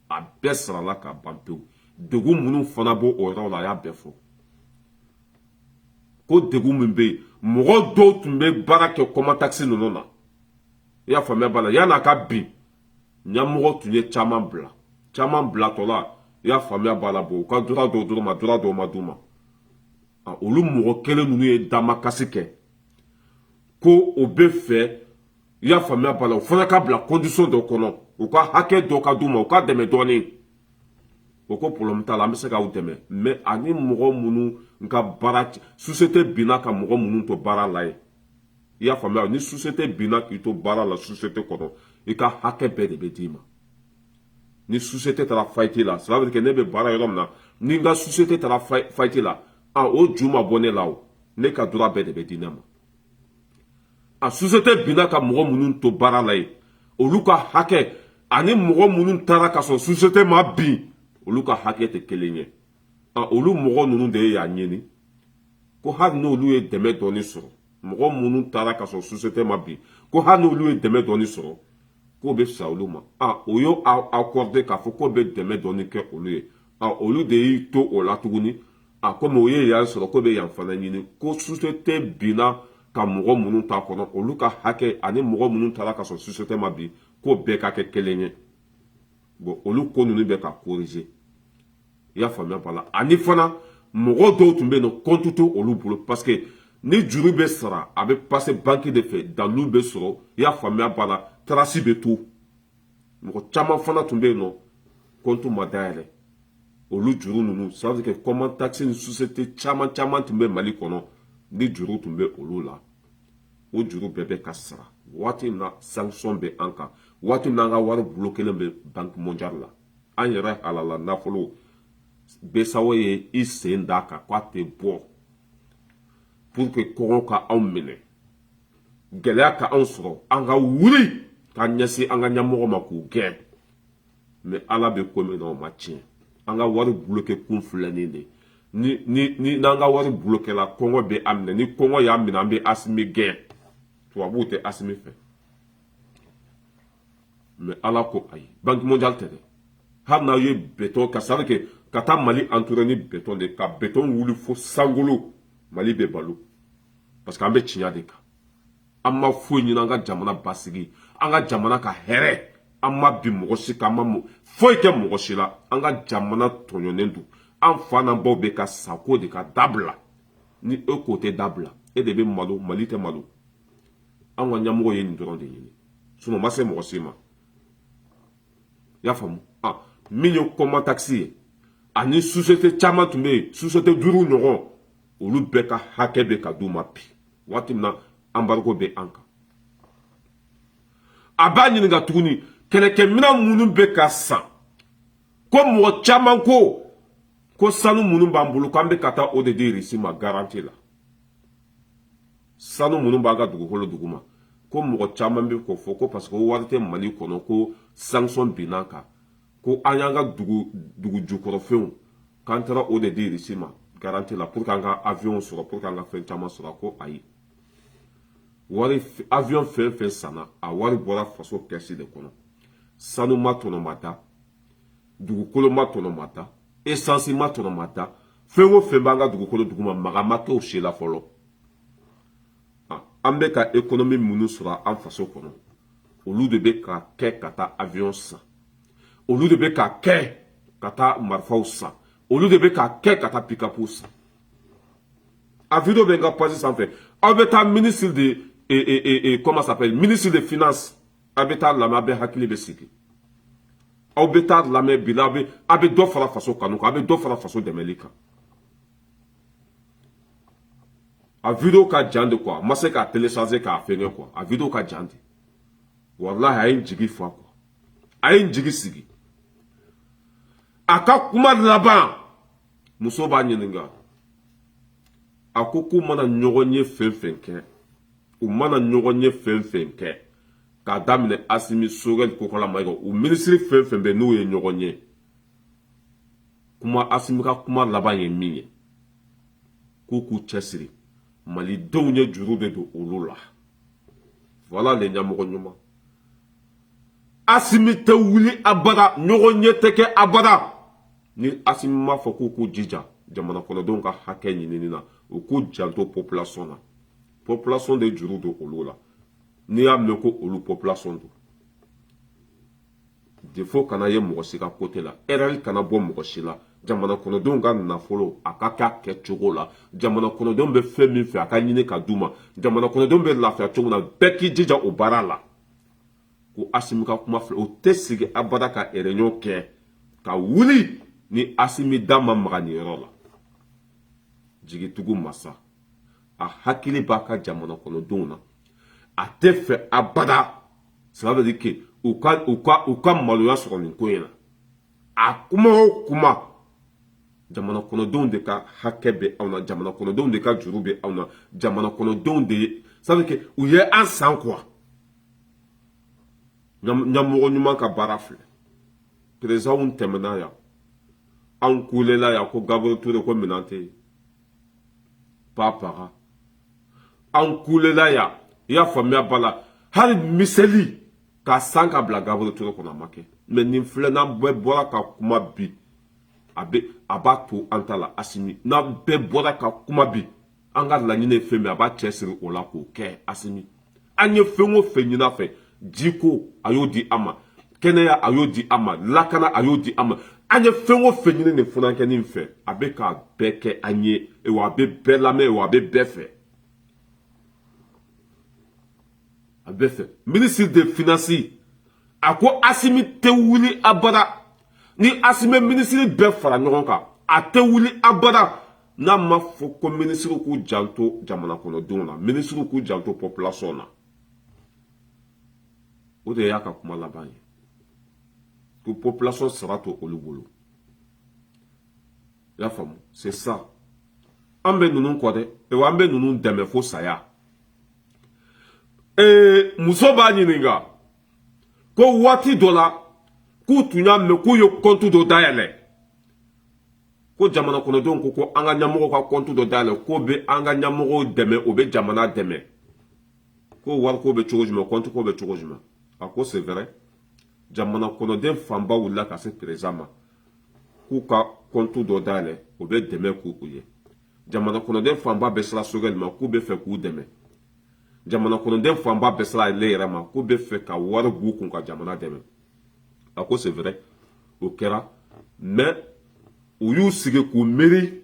a bɛɛ sarala ka ban pewu degun minnu fana b'o yɔrɔ la a y'a bɛɛ fɔ ko degun min bɛ yen mɔgɔ dɔw tun bɛ baara kɛ comment taxi ninnu na i y'a faamuya b'a la yan'a ka bin ɲɛmɔgɔ tun ye caman bilatɔ la i y'a faamuya b'a la bɔ u ka dura dɔw d'u ma dura dɔw ma d'u ma olu mɔgɔ kelen ninnu ye damakasi kɛ ko o bɛ fɛ i y'a faamuya b'a la o fana ka bila condition dɔ kɔnɔ u ka hakɛ dɔ ka d'u ma u ka dɛmɛ dɔɔnin o ko problème t'a la an bɛ se k'aw dɛmɛ mais ani mɔgɔ minnu ka baara société binna ka mɔgɔ minnu to baara la ye i y'a faamuya ni société binna k'i to baara la société kɔnɔ i ka hakɛ bɛɛ de bɛ d'i ma ni société taara fayiti la ça veut dire que ne bɛ baara yɔrɔ min na ni n ka société taara fayiti la o ju ma bɔ ne la o ne ka droit bɛɛ de bɛ di ne ma a société binna ka mɔgɔ minnu to baara la ye olu ka hakɛ ani mɔgɔ minnu taara ka sɔrɔ société ma bin olu ka hakɛ tɛ kelen ye olu mɔgɔ ninnu de y'a ɲini ko hali n'olu ye dɛmɛ dɔɔni sɔrɔ mɔgɔ minnu taara ka sɔrɔ société ma bin ko hali n'olu ye dɛmɛ dɔɔni sɔrɔ k'o bɛ fisa olu ma o y'o accordé k'a fɔ k'o bɛ dɛmɛ dɔɔni kɛ olu ye olu de y'i to o la tuguni komi o ye yan sɔrɔ k'o bɛ yan fana ɲini ko société binna ka mɔgɔ minnu t'a kɔnɔ olu ka hakɛ ani mɔgɔ minnu taara ka sɔrɔ société ma bin k'o bɛɛ ka kɛ kelen ye bon olu ko ninnu bɛ ka corriger i y'a faamuya b'a la ani fana mɔgɔ dɔw tun bɛ yen nɔ compte tɛ olu bolo parce que ni juru bɛ sara a bɛ passer banque de fɛ dalu bɛ sɔrɔ i y'a faamuya b'a la trace bɛ to mɔgɔ caman fana tun bɛ yen nɔ compte ma dayɛlɛ olu juru ninnu ça veut dire que comment taxi ni société caman tun bɛ Mali kɔnɔ ni juru tun bɛ olu la o juru bɛɛ bɛ ka sara waati min na sanction bɛ an kan waati min na an ka wari bloqué bɛ banque mondiale la an yɛrɛ halala nafolo BCEAO ye i sen d'a kan k'a tɛ bɔ pour que kɔngɔ ka anw minɛ gɛlɛya ka anw sɔrɔ an ka wuli ka ɲɛsin an ka ɲɛmɔgɔ ma k'u gɛn mais ala bɛ ko min na o ma tiɲɛ an ka wari bloqué kun filɛ nin de n'an ka wari bloqué la kɔngɔ bɛ an minɛ ni kɔngɔ y'a minɛ an bɛ Asimi gɛn tubabuw tɛ Asimi fɛ mais ala ko ayi banque mondiale tɛ dɛ hali n'aw ye béton ka c'est à dire que ka taa Mali entouré ni béton de ka béton wuli fo Sangolo Mali bɛ balo parce que an bɛ tiɲɛ de kan an ma foyi ɲini an ka jamana basigi an ka jamana ka hɛrɛ an ma bin mɔgɔ si kan an ma foyi kɛ mɔgɔ si la an ka jamana tɔɲɔnen don an fa n'an baw bɛ ka sako de ka dabila ni e ko tɛ dabila e de bɛ malo Mali tɛ malo an ka ɲɛmɔgɔ ye nin dɔrɔn de ɲini sinon ma se mɔgɔ si ma i y'a faamu min ye comment taxi ye ani société caman tun bɛ yen société duuru ɲɔgɔn olu bɛɛ ka hakɛ bɛ ka d'u ma bi waati min na embargo bɛ an kan a b'a ɲininka tuguni kɛlɛkɛminɛn minnu bɛ ka san ko mɔgɔ caman ko sanu minnu b'an bolo k'an bɛ ka taa o de di Russie ma garantie la sanu minnu b'an ka dugukolo duguma ko mɔgɔ caman bɛ k'o fɔ ko parce que wari tɛ Mali kɔnɔ ko sanction binna kan ko an y'an ka dugu jukɔrɔfɛnw k'an taara o de di Russie ma garantie la pour qu'an ka avion sɔrɔ pour qu'an ka fɛn caman sɔrɔ ko ayi wari avion fɛn fɛn sanna a wari bɔra faso kɛsi de kɔnɔ sanu ma tɔnɔ ma da dugukolo ma tɔnɔ ma da essence ma tɔnɔ ma da fɛn o fɛn b'an ka dugukolo duguma maga ma t'o si la fɔlɔ an bɛ ka économie minnu sɔrɔ an faso kɔnɔ olu de bɛ ka kɛ ka taa avion san olu de bɛ ka kɛ ka taa marifaw san olu de bɛ ka kɛ ka taa pick-up san a vidéo bɛ n ka page sanfɛ aw bɛ taa ministre de comment ça s'appelle ministre de finance aw bɛ taa lamɛn aw bɛ hakili bɛ sigi aw bɛ taa lamɛn bi la aw bɛ dɔ fara faso kanu kan aw bɛ dɔ fara faso dɛmɛli kan a vidéo ka jan de quoi ma se k'a télécharger k'a fɛngɛ quoi a vidéo ka jan de wallahi a ye n jigi fa quoi a ye n jigi sigi a ka kuma laban muso b'a ɲininka a ko k'u mana ɲɔgɔn ye fɛn fɛn kɛ u mana ɲɔgɔn ye fɛn fɛn kɛ k'a daminɛ Asimi Sogɛli Kokala Mayiga u minisiri fɛn fɛn bɛ n'u ye ɲɔgɔn ye kuma Asimi ka kuma laban ye min ye k'u k'u cɛsiri malidenw ye juru de don olu la voilà les ɲɛmɔgɔ ɲuman Asimi tɛ wuli abada ɲɔgɔn ye tɛ kɛ abada ni Asimi m'a fɔ k'u k'u jija jamana kɔnɔdenw ka hakɛ ɲinini na u k'u janto population na population de juru don olu la n'i y'a mɛn ko olu population don défaut kana ye mɔgɔ si ka côté la erreur kana bɔ mɔgɔ si la jamana kɔnɔdenw ka nafolo a ka kɛ a kɛcogo la jamana kɔnɔdenw bɛ fɛn min fɛ a ka ɲini ka d'u ma jamana kɔnɔdenw bɛ lafiya cogo min na bɛɛ k'i jija o baara la ko Asimi ka kuma filɛ o tɛ sigi abada ka réunion kɛ ka wuli ni Asimi da ma maga nin yɔrɔ la jigitugu masa a hakili b'a ka jamana kɔnɔdenw na a tɛ fɛ abada ça veut dire que u ka maloya sɔrɔ nin ko in na a kuma o kuma jamana kɔnɔdenw de ka hakɛ bɛ aw na jamana kɔnɔdenw de ka juru bɛ aw na jamana kɔnɔdenw de ye ça veut dire que u ye an san quoi ɲɛmɔgɔ ɲuman ka baara filɛ président tɛmɛna yan an kulela yan ko Gabriel Touré ko minɛn tɛ yen papaga an kulela yan i y'a faamuya ba la hali miseli k'a san ka bila Gabriel Touré kɔnɔ a ma kɛ mais nin filɛ n'an bɛɛ bɔra ka kuma bi a b'a to an ta la Asimi n'an bɛɛ bɔra ka kuma bi an ka laɲini ye fɛn min a b'a cɛsiri o la k'o kɛ Asimi an ye fɛn o fɛn ɲini a fɛ jiko a y'o di an ma kɛnɛya a y'o di an ma lakana a y'o di an ma an ye fɛn o fɛn ɲini nin funankɛnin fɛ a bɛ k'a bɛɛ kɛ an ye wa a bɛ bɛɛ lamɛn wa a bɛ bɛɛ fɛ a bɛɛ fɛ ministre de finance a ko Asimi tɛ wuli abada ni Asimi ministre bɛɛ fara ɲɔgɔn kan a tɛ wuli abada n'a ma fɔ ko ministre k'u janto jamana kɔnɔdenw na ministre k'u janto population na o de y'a ka kuma laban ye ko population sera to olu bolo i y'a faamu c'est ça an bɛ ninnu kɔ dɛ wa an bɛ ninnu dɛmɛ fo saya muso b'a ɲininka ko waati dɔ la k'u tun y'a mɛn k'u ye compte dɔ dayɛlɛ ko jamana kɔnɔdenw ko an ka ɲɛmɔgɔw ka compte dɔ dayɛlɛ k'o bɛ an ka ɲɛmɔgɔw dɛmɛ o bɛ jamana dɛmɛ ko wari ko bɛ cogo jumɛn compte ko bɛ cogo jumɛn a ko c'est vrai jamana kɔnɔden fanba wulila ka se président ma k'u ka compte dɔ dayɛlɛ o bɛ dɛmɛ k'u ye jamana kɔnɔden fanba bɛ sira Sogɛli ma k'u bɛ fɛ k'u dɛmɛ jamana kɔnɔden fanba bɛ sira ale yɛrɛ ma k'u bɛ fɛ ka wari b'u kun ka jamana dɛmɛ a ko c'est vrai o kɛra mais u y'u sigi k'u miiri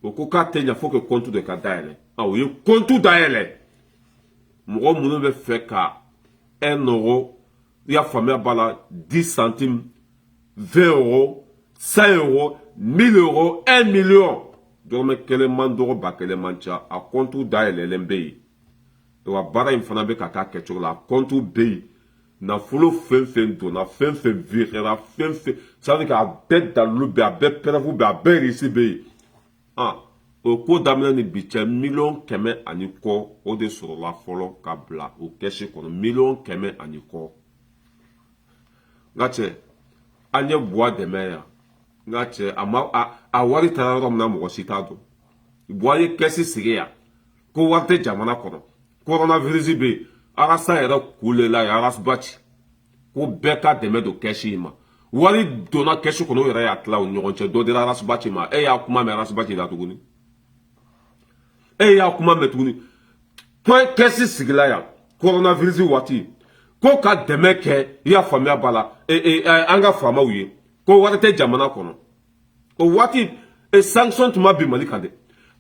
o ko k'a tɛ ɲɛ fo que compte de ka dayɛlɛ u ye compte dayɛlɛ mɔgɔ minnu bɛ fɛ ka 1 euro i y'a faamuya b'a la 10 centimes 20 euros 100 euros 1000 euros 1 million dɔrɔmɛ kelen man dɔgɔ ba kelen man ca a compte dayɛlɛlen bɛ yen wa baara in fana bɛ ka k'a kɛcogo la a compte bɛ yen nafolo fɛn fɛn donna fɛn fɛn virera fɛn fɛn ça veut dire k'a bɛɛ dalilu bɛ a bɛɛ pɛrɛfu bɛ a bɛɛ réussi bɛ yen o ko daminɛ ni bi cɛ 100 ani kɔ o de sɔrɔla fɔlɔ ka bila o kɛsi kɔnɔ 100 ani kɔ nka cɛ an ye buwa dɛmɛ yan nka cɛ a wari taara yɔrɔ min na mɔgɔ si t'a dɔn buwa ye kɛsi sigi yan ko wari tɛ jamana kɔnɔ coronavirus bɛ yen arasa yɛrɛ kulela yan arasibati ko bɛɛ ka dɛmɛ don kɛsi in ma wari donna kɛsi kɔnɔ o yɛrɛ y'a tila o ɲɔgɔn cɛ dɔ dira arasibati ma e y'a kuma mɛn arasibati la tuguni e y'a kuma mɛn tuguni kɛsi sigila yan coronavirus waati ko ka dɛmɛ kɛ i y'a faamuya b'a la an ka faamaw ye ko wari tɛ jamana kɔnɔ o waati sanction tun ma bin Mali kan dɛ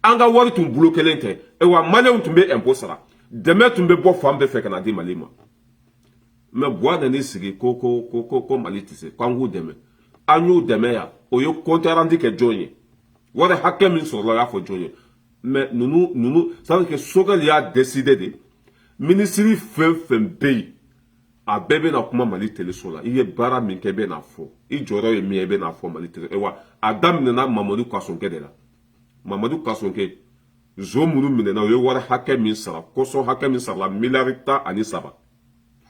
an ka wari tun bolo kelen tɛ wa maliyɛnw tun bɛ impôt sara dɛmɛ tun bɛ bɔ fan bɛɛ fɛ ka na di Mali ma mais Buwa nan'i sigi ko Mali tɛ se k'an k'u dɛmɛ an y'u dɛmɛ yan o ye compte rendu kɛ jɔn ye wari hakɛ min sɔrɔla o y'a fɔ jɔn ye mais ninnu ça veut dire que Sogɛli y'a décidé de ministre fɛn fɛn bɛ yen a bɛɛ bɛna kuma Mali téléso la i ye baara min kɛ i bɛna fɔ i jɔyɔrɔ ye min ye i bɛna fɔ Mali télé wa a daminɛna Mamadu Kasonkɛ de la Mamadu Kasonkɛ zo minnu minɛna o ye wari hakɛ min sara kɔsɔn hakɛ min sarala $13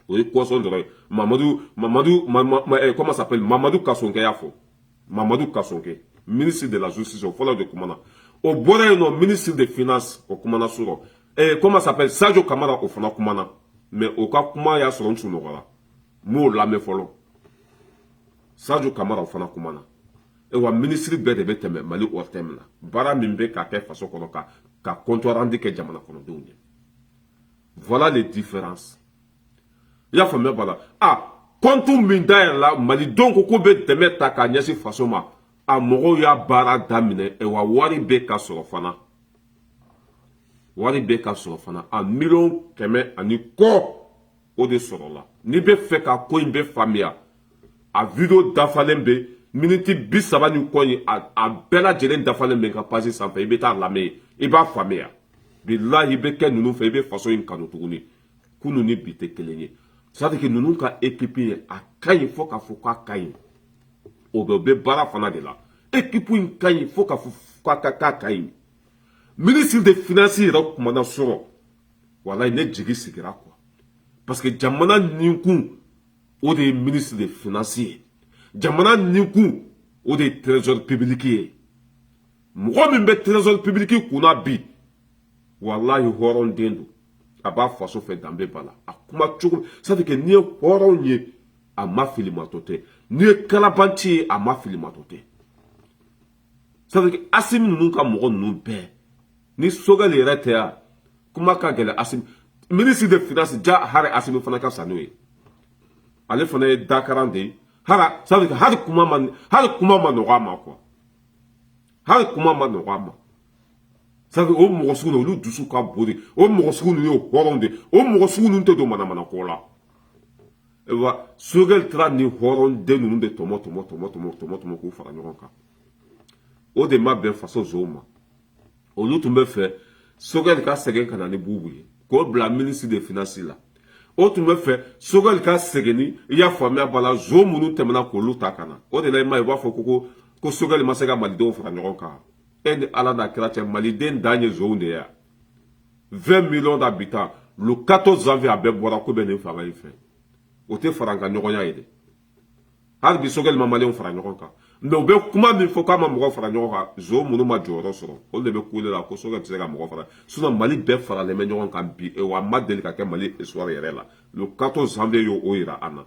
o ye kɔsɔn dɔrɔn ye comment ça s'appelle Mamadu Kasonkɛ y'a fɔ Mamadu Kasonkɛ ministre de la justice o fɔlɔ de kumana o bɔra yen nɔ ministre de finance o kumana sɔrɔ comment ça s'appelle Sadio Kamara o fana kumana mais o ka kuma y'a sɔrɔ n sunɔgɔra m'o lamɛn fɔlɔ Sadio Kamara o fana kumana wa ministre bɛɛ de bɛ tɛmɛ Mali hors thème la baara min bɛ ka kɛ faso kɔnɔ ka compte rendu kɛ jamana kɔnɔdenw ye voilà les différences i y'a faamuya b'a la compte min dayɛlɛla malidenw ko k'u bɛ dɛmɛ ta k'a ɲɛsin faso ma a mɔgɔw y'a baara daminɛ wa wari bɛ ka sɔrɔ fana a $100,000 ani kɔ o de sɔrɔla n'i bɛ fɛ ka ko in bɛ faamuya a video dafalen bɛ miniti 30 ni kɔ ye a bɛɛ lajɛlen dafalen bɛ n ka page sanfɛ i bɛ taa lamɛn i b'a faamuya bilahi i bɛ kɛ ninnu fɛ i bɛ faso in kanu tuguni kunun ni bi tɛ kelen ye c'est à dire que ninnu ka équipe ye a ka ɲi fo k'a fɔ k'a ka ɲi o bɛ baara fana de la équipe in ka ɲi fo k'a fɔ k'a ka ɲi ministre de finance yɛrɛ kumana sɔrɔ walayi ne jigi sigira quoi parce que jamana ninkun o de ye ministre de finance ye jamana ninkun o de ye trésor public ye mɔgɔ min bɛ trésor public kunna bi walayi hɔrɔnden don a b'a faso fɛ danbe b'a la a kuma cogo c'est à dire que n'i ye hɔrɔn ye a ma filimatɔ tɛ n'i ye kalabanci ye a ma filimatɔ tɛ c'est à dire que Assimi ninnu ka mɔgɔ ninnu bɛɛ ni Sogɛli yɛrɛ tɛ yan kuma ka gɛlɛn Assimi ministre de finance ja hari Assimi fana ka fisa n'o ye ale fana ye dakaran de ye ça veut dire que hali kuma ma nɔgɔ a ma quoi hali kuma ma nɔgɔ a ma ça veut dire o mɔgɔ sugu ninnu olu dusu ka bon de o mɔgɔ sugu ninnu ye hɔrɔn de o mɔgɔ sugu ninnu tɛ don manamana ko la wa Sogɛli taara ni hɔrɔnden ninnu de tɔmɔ k'u fara ɲɔgɔn kan o de ma bɛn faso zow ma olu tun bɛ fɛ Sogɛli ka segin ka na ni Bubu ye k'o bila ministre de finance la o tun bɛ fɛ Sogɛli ka segin ni i y'a faamuya b'a la zo minnu tɛmɛna k'olu ta ka na o de la i ma ye u b'a fɔ ko Sogɛli ma se ka malidenw fara ɲɔgɔn kan e ni Ala n'a kira cɛ maliden dan ye zow de ye 20 millions d'habitants le 14 janvier a bɛɛ bɔra ko bɛ nin fanga in fɛ o tɛ fara n ka ɲɔgɔnya ye dɛ hali bi Sogɛli ma maliyɛnw fara ɲɔgɔn kan mais u bɛ kuma min fɔ k'a ma mɔgɔ fara ɲɔgɔn kan zo minnu ma jɔyɔrɔ sɔrɔ olu de bɛ kule la ko Sogɛli tɛ se ka mɔgɔ fara sinon Mali bɛɛ faralen bɛ ɲɔgɔn kan bi wa a ma deli ka kɛ Mali histoire yɛrɛ la le 14 janvier y'o yira an na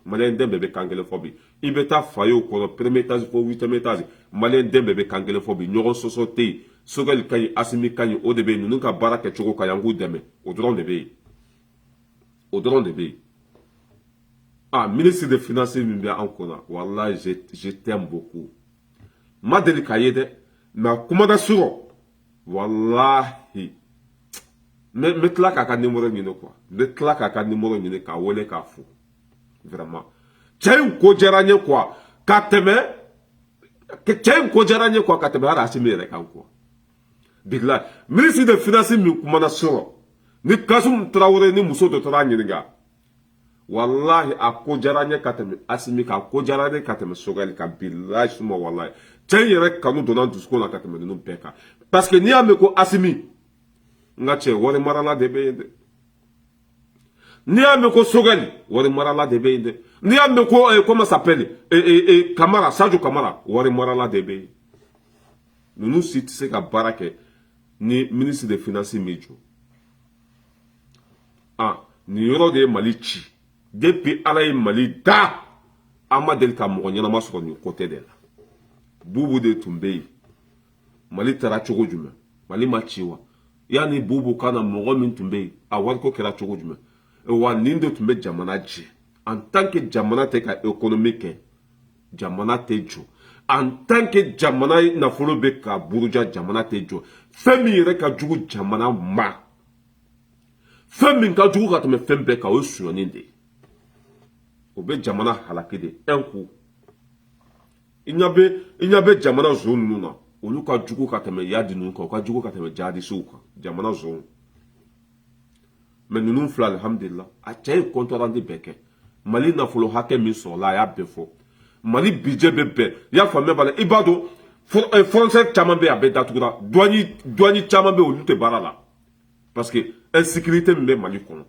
maliyɛn den bɛɛ bɛ kan kelen fɔ bi i bɛ taa fayew kɔnɔ premier étage fo 8e étage maliyɛn den bɛɛ bɛ kan kelen fɔ bi ɲɔgɔn sɔsɔ tɛ yen Sogɛli ka ɲi Assimi ka ɲi o de bɛ yen ninnu ka baara kɛcogo ka ɲi an k'u dɛmɛ o dɔrɔn de bɛ yen ministre de finance min bɛ an kunna wallahi je t'aime beaucoup ma deli k'a ye dɛ mais a kumada sɔrɔ wallahi n bɛ tila k'a ka numéro ɲini quoi n bɛ tila k'a ka numéro ɲini k'a wele k'a fo vraiment cɛ in ko diyara n ye quoi ka tɛmɛ hali Assimi yɛrɛ kan quoi bilahi ministre de finance min kumana sɔrɔ ni Kasum Tarawele ni muso dɔ taara a ɲininka wallahi a ko diyara n ye ka tɛmɛ Assimi kan a ko diyara n ye ka tɛmɛ Sogɛli kan bilahi suma wallahi cɛ in yɛrɛ kanu donna dusukun na ka tɛmɛ ninnu bɛɛ kan parce que n'i y'a mɛn ko Assimi n ka cɛ wari marala de bɛ yen dɛ n'i y'a mɛn ko Sogɛli wari marala de bɛ yen dɛ n'i y'a mɛn ko comment s'appelle Kamara Sadio Kamara wari marala de bɛ yen ninnu si tɛ se ka baara kɛ ni ministre de finance min jɔ nin yɔrɔ de ye Mali ci depuis Ala ye Mali da an ma deli ka mɔgɔ ɲɛnama sɔrɔ nin côté de la Bubu de tun bɛ yen Mali taara cogo jumɛn Mali ma ci wa yanni Bubu kana mɔgɔ min tun bɛ yen a wariko kɛra cogo jumɛn wa nin de tun bɛ jamana jɛ en tant que jamana tɛ ka économie kɛ jamana tɛ jɔ en tant que jamana nafolo bɛ ka buruja jamana tɛ jɔ fɛn min yɛrɛ ka jugu jamana ma fɛn min ka jugu ka tɛmɛ fɛn bɛɛ kan o ye suɲɔni de ye o bɛ jamana halaki de un coup i ɲɛ bɛ jamana zon ninnu na olu ka jugu ka tɛmɛ yadi ninnu kan o ka jugu ka tɛmɛ jihadisiw kan jamana zon mais ninnu fila alhamdulillah a cɛ ye compte rendu bɛɛ kɛ mali nafolo hakɛ min sɔrɔla a y'a bɛɛ fɔ mali budget bɛ bɛɛ i y'a faamuya b'a la i b'a dɔn frontière caman bɛ yen a bɛɛ datugura douane caman bɛ yen olu tɛ baara la parce que insécurité min bɛ mali kɔnɔ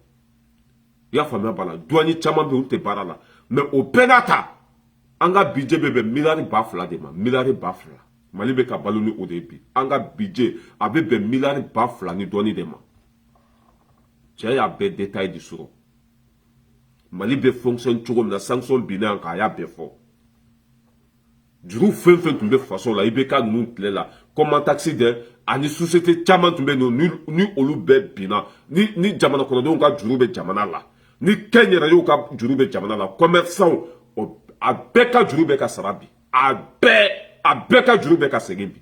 i y'a faamuya b'a la douane caman bɛ yen olu tɛ baara la mais o bɛɛ n'a ta an ka budget bɛ bɛn miliyari 2000 de ma miliyari 2000 mali bɛ ka balo ni o de ye bi an ka budget a bɛ bɛn miliyari 2000 ni dɔɔni de ma cɛ y'a bɛɛ détail de sɔrɔ mali bɛ fonctionne cogo min na sanction binna an kan a y'a bɛɛ fɔ juru fɛn fɛn tun bɛ faso la IBK ninnu tile la comment taxi dɛ ani société caman tun bɛ yen ni olu bɛɛ binna ni jamana kɔnɔdenw ka juru bɛ jamana la ni kɛnyɛrɛyew ka juru bɛ jamana la commerçants a bɛɛ ka juru bɛ ka sara bi a bɛɛ ka juru bɛ ka segin bi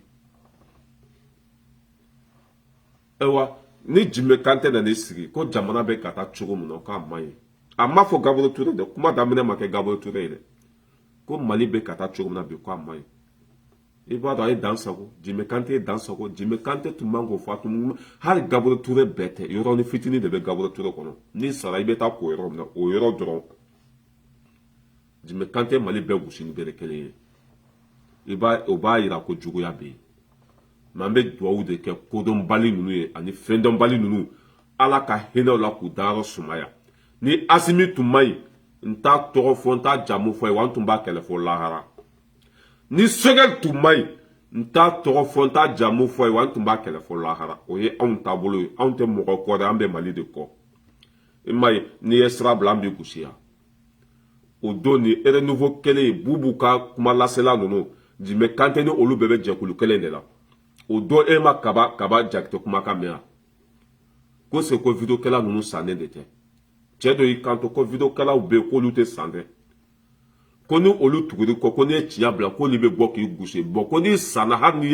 ayiwa ni Jime Kante nan'i sigi ko jamana bɛ ka taa cogo min na k'a man ɲi a ma fɔ Gabriel Touré dɛ kuma daminɛ ma kɛ Gabriel Touré ye dɛ ko mali bɛ ka taa cogo min na bi k'a man ɲi i b'a dɔn a ye dan sago Jime Kante ye dan sago Jime Kante tun man k'o fɔ a tun hali Gabriel Touré bɛɛ tɛ yɔrɔnin fitinin de bɛ Gabriel Touré kɔnɔ n'i sara i bɛ taa k'o yɔrɔ min na o yɔrɔ dɔrɔn Jime Kante mali bɛɛ gosi ni bere kelen ye o b'a yira ko juguya bɛ yen mais an bɛ dugawu de kɛ kodɔnbali ninnu ye ani fɛndɔnbali ninnu ala ka hinɛw la k'u dayɔrɔ sumaya ni Asimi tun man ɲi n t'a tɔgɔ fɔ n t'a jamu fɔ ye wa n tun b'a kɛlɛ fɔ lahara ni Sogɛl tun man ɲi n t'a tɔgɔ fɔ n t'a jamu fɔ ye wa n tun b'a kɛlɛ fɔ lahara o ye anw taabolo ye anw tɛ mɔgɔ kɔ dɛ an bɛ mali de kɔ i m'a ye n'i ye sira bila an b'i gosi yan o don ni renouveau kelen ye bubu ka kuma lasela ninnu Jime Kante ni olu bɛɛ bɛ jɛkulu kelen de la o don e ma kaba jakite kumakan mɛn yan ko c'est ko vidéokɛla ninnu sannen de tɛ cɛ dɔ y'i kanto ko vidéokɛlaw bɛ yen k'olu tɛ san dɛ ko ni olu tuguri kɔ ko n'i ye tiɲɛ bila k'olu bɛ bɔ k'i gosi bɔn ko n'i sanna hali n'i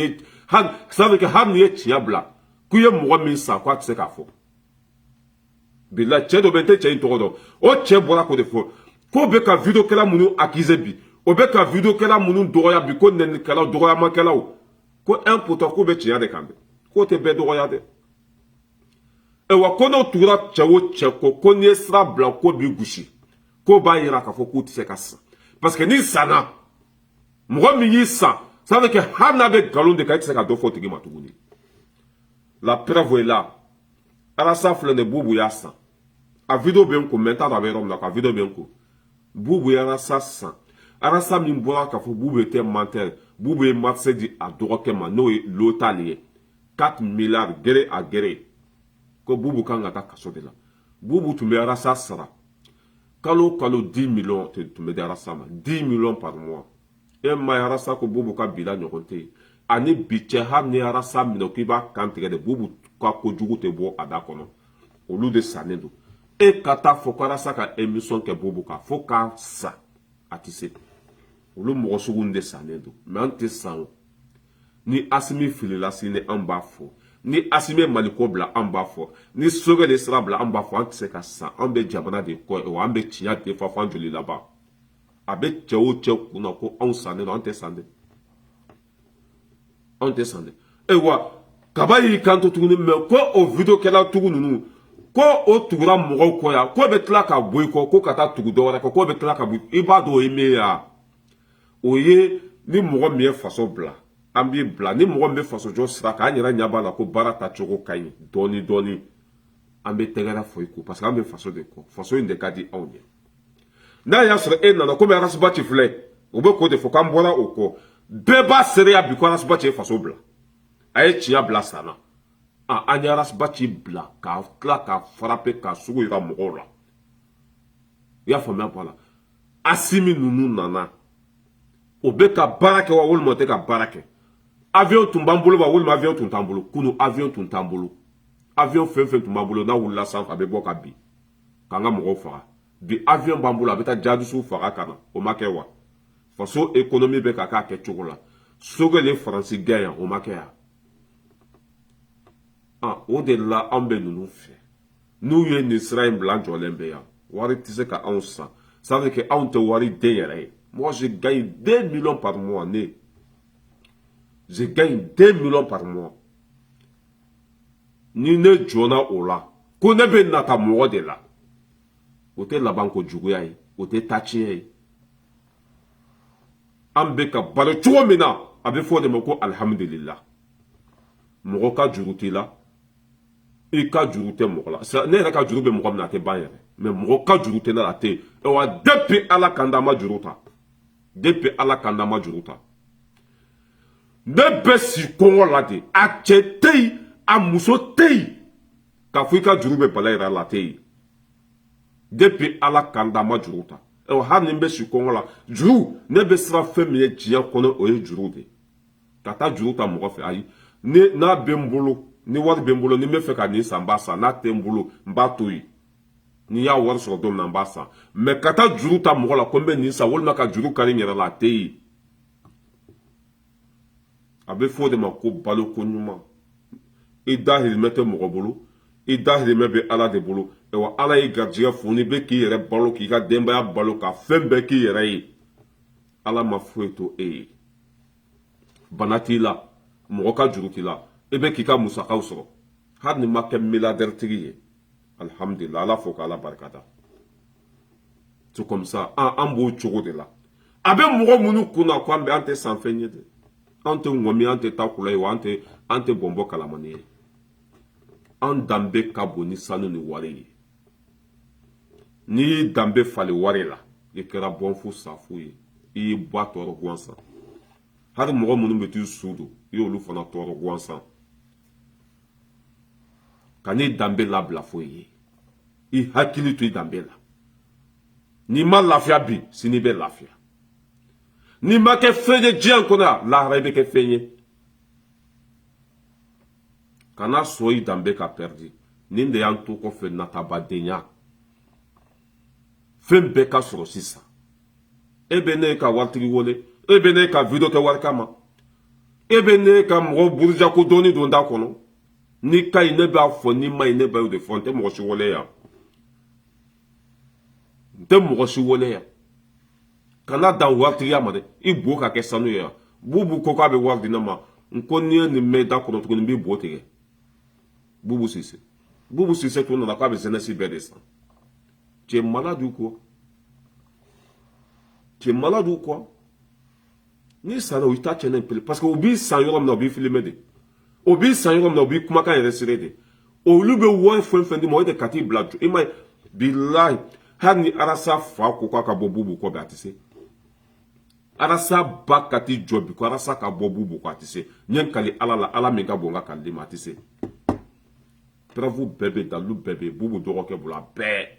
ye tiɲɛ bila k'u ye mɔgɔ min san k'a tɛ se k'a fɔ bila cɛ dɔ bɛ n tɛ cɛ in tɔgɔ dɔn o cɛ bɔra k'o de fɔ k'o bɛ ka vidéokɛla minnu accuser bi o bɛ ka vidéokɛla minnu dɔgɔya bi ko nɛnikɛlaw dɔgɔyamakɛlaw ko imputant k'o bɛ tiɲɛ de kan dɛ k'o tɛ bɛɛ dɔgɔya dɛ wa ko n'o tugura cɛ o cɛ ko n'i ye sira bila k'o b'i gosi k'o b'a yira k'a fɔ k'u tɛ se ka san parce que n'i sanna mɔgɔ min y'i san ça veut dire que hali n'a bɛ nkalon de kan i tɛ se ka dɔ fɔ o tigi ma tuguni la preuve est là Arasa filɛ nin ye Bubu y'a san a vidéo bɛ n kun mais n t'a dɔn a bɛ yɔrɔ min na a vidéo bɛ n kun Bubu ye Arasa san Arasa min bɔra k'a fɔ Bubu était menteur Bubu ye marché di a dɔgɔkɛ ma n'o ye Lotal ye 4 milliards gere a gere ko Bubu kan ka taa kaso de la Bubu tun bɛ Arasa sara kalo 10 millions tun bɛ di Arasa ma 10 millions par mois e ma ye Arasa ko Bubu ka bila ɲɔgɔn tɛ yen ani bi cɛ hali ni Arasa minɛ k'i b'a kan tigɛ de Bubu ka kojugu tɛ bɔ a da kɔnɔ olu de sannen don e ka taa fɔ ko Arasa ka émission kɛ Bubu kan fo k'a sa a tɛ se olu mɔgɔ sugu de sannen don mais an tɛ san o ni Asimi filila sini an b'a fɔ ni Asimi maliko bila an b'a fɔ ni Sogɛl sira bila an b'a fɔ an tɛ se ka san an bɛ jamana de kɔ wa an bɛ tiɲɛ de fɔ fɔ an joli laban a bɛ cɛ o cɛ kunna ko anw sannen don an tɛ san dɛ anw tɛ san dɛ ayiwa kaba y'i kanto tuguni mais ko o vidéokɛla tugu ninnu ko o tugura mɔgɔw kɔ yan k'o bɛ tila ka bɔ i kɔ ko ka taa tugu dɔ wɛrɛ kɔ k'o bɛ tila ka bɔ i b'a dɔn o ye min ye yan o ye ni mɔgɔ min ye faso bila an b'i bila ni mɔgɔ min bɛ faso jɔ sira kan an yɛrɛ ɲɛ b'a la ko baara tacogo ka ɲi dɔɔni dɔɔni an bɛ tɛgɛrɛ fɔ i ko parce que an bɛ faso de kɔ faso in de ka di anw ye n'a y'a sɔrɔ e nana komi Arasubaci filɛ o bɛ k'o de fɔ k'an bɔra o kɔ bɛɛ b'a seereya bi ko Arasubaci ye faso bila a ye tiɲɛ bila san na an ye Arasubaci bila k'a tila k'a frappe k'a sugu yira mɔgɔw la i y'a faamuya b'a la Asimi ninnu nana o bɛ ka baara kɛ wa walima o tɛ ka baara kɛ avion tun b'an bolo wa walima avion tun t'an bolo kunu avion tun t'an bolo avion fɛn fɛn tun b'an bolo n'a wulila sanfɛ a bɛ bɔ ka bin kanga mo fa bi avion bambula beta jadu su fa kana o makewa faso économie be kaka ke chokola soge les français gagnent o makea o de la ambe nous fait nous y en Israël blanc jolembe ya wari tise ka on ça veut que on te wari deyere moi je gagne 2 millions par mois né je gagne 2 millions par mois ni ne jona ola ko ne be nata mo de la o te la banko juguya yi o te tachi yi ambe ka balo chuo mina abe fo de moko alhamdulillah mo ka juruti la i ka jurute mo la sa ne ka jurube mo na te bayere mais mo ka jurute na la te e wa depuis ala kanda ma juruta depuis ala kanda ma juruta de besi kongo la de a chetei a muso tei ka fuika jurube balayra la tei depuis ala kanda ma juruta e wa hanin besi kongo la juru ne be sra femi jiya kono o ye jurude kata juruta mo fe ayi ne na bembolo ni wari bembolo ni me fe ka ni sambasa na tembolo mbatoi ni ya wari so dom na mbasa me kata juruta mo la kombe ni sa wolma ka juru kari nyera la tei abe fo de ma ko balo ko nyuma e dahil mete mo bolo e dahil mebe ala de bolo e wa ala e gardia foni be ki yere balo ki ka demba ya balo ka fembe ki yere yi ala ma fueto banati la mo ka juruti la e be ki ka musaka usoro har ni ma ke milliardaire tigi alhamdulillah ala fo ka ala barakata tout comme ça en bo chogo de la abe mo munu kuna ko ambe ante sans fenye de ante ngomi ante takula yo ante bombo kalamani an dambe kaboni sanu ni wari ni dambe fale wari la e kera bon fu safu e bo toro gwansa har mo munu betu sudu yo lu fana toro gwansa kani dambe la bla foye i hakili tu dambe la ni ma lafia bi sini be lafia ni ma ke fenye jian kona la rebe ke fenye kana soyi dambe ka perdi ni nde yan to ko fe nataba denya fembe ka soro sisa ebe ne ka wartigi wole ebe ne ka video ke warkama ebe ne ka mo burja ko doni do nda kono ni ka ine ba fo ni ma ine ba de fonte mo shi wole ya de mo shi wole ya kana dan wartigi amade ibu ka ke sanu ya bubu ko ka be wardi na ma nko ni me da kono to ni bi bote bubu sise to na ka be zenesi be de ça tu es malade ou quoi? Tu es malade ou quoi? Ni ça ou ta chene pele parce que obi san yorom na obi filmer de. Obi san yorom na obi kuma kan resire de. O lube wo fendi mo de kati bladu. E mai billahi hani arasa fa ko ka bobubu ko ba tise. Arasa bakati jobi ko arasa ka bobubu ko tise. Nyen kali ala me ga bonga kali ma tise. Bravo bébé dalu bébé bubu doro ke bula be.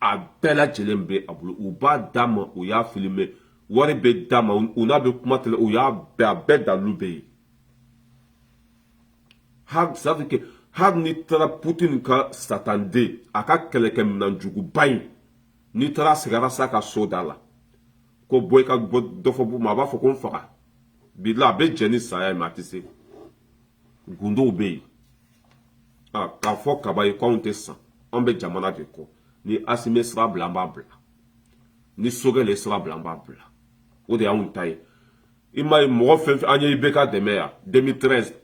A bela jelembe abulu uba dama u ya filme wari be dama una be kuma tele u ya be a be dalu be hag savent que hag ni tra Putin ka satande aka keleke nan jugu bay ni tra sigara saka soda la ko boy ka do fo bu ma ba fo ko faka bi la be jeni saya matise gundo be ka fo ka bay ko onte san on be jamana de ko ni asime sera blamba bla ni soge le sera blamba bla o de un taille ima mo fe anya ibeka demeya 2013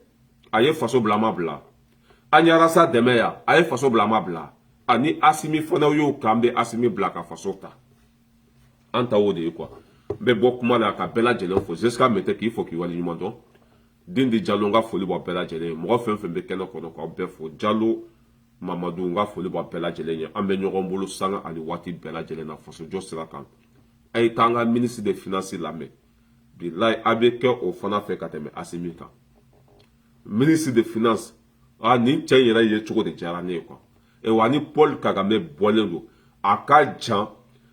aye faso blamba bla anya rasa demeya aye faso blamba bla ani asimi fona yo kambe asimi bla ka faso ta anta o de quoi be bokuma na ka bela jelen fo jusqu'à mete ki fo ki wali nyumondo dindi jalonga foli bo bela jelen mo fe be kena ko ko be fo jalo Mamadou nga foli ba bela jelenya ambe nyogon bolo sanga ali wati bela jelena faso jo sira kan ay tanga ministre des finances lame billahi abeke o fana fe kateme asimika ministre des finances ni tayera ye chuko de jarane quoi e wani Paul Kagame bolendo aka jan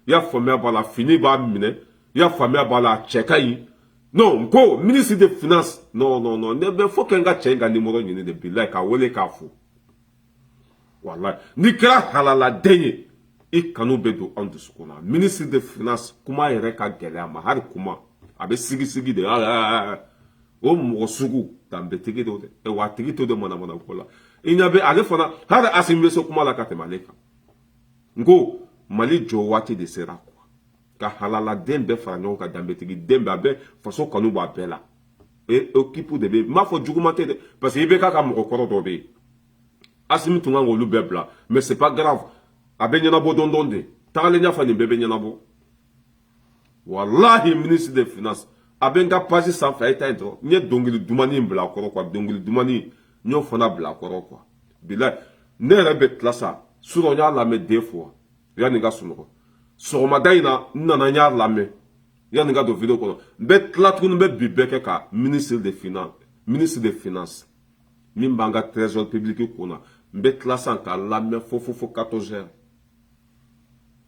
ya famia bala fini ba mine ya famia bala chekai non ko ministre des finances non ne be faut que nga chenga numéro nyine de billahi ka wole ka fu Voilà. Ni kɛra halaladen ye i kanu bɛ don anw dusukun na ministre de finance kuma yɛrɛ ka gɛlɛya ma hali kuma a bɛ sigi de o mɔgɔ sugu danbetigi do dɛ wa a tigi to de manamana ko la i ɲɛ bɛ ale fana hali Asimi bɛ se kuma la ka tɛmɛ ale kan n ko Mali jɔ waati de sera quoi ka halaladen bɛɛ fara ɲɔgɔn kan danbetigi den bɛɛ a bɛ faso kanu b'a bɛɛ la équipe de bɛ n b'a fɔ juguman tɛ dɛ parce que i bɛ k'a ka mɔgɔkɔrɔ dɔ bɛ yen Asimi tun kan k'olu bɛɛ bila mais c'est pas grave a bɛ ɲɛnabɔ dɔɔni de tagalen ɲɛfɛ nin bɛɛ bɛ ɲɛnabɔ walahi ministre des finances a bɛ n ka page sanfɛ a ye ta yen dɔrɔn n ye dɔnkili dumani in bila a kɔrɔ quoi dɔnkili dumani n y'o fana bila a kɔrɔ quoi bilayi ne yɛrɛ bɛ tila sa surɔ n y'a lamɛn den fois yanni n ka sunɔgɔ sɔgɔmada in na n nana n y'a lamɛn yanni n ka don video kɔnɔ n bɛ tila tuguni n bɛ bi bɛɛ kɛ ka ministre des finances min b'an ka trésor public kun na n bɛ tila san k'a lamɛn fo 14 heures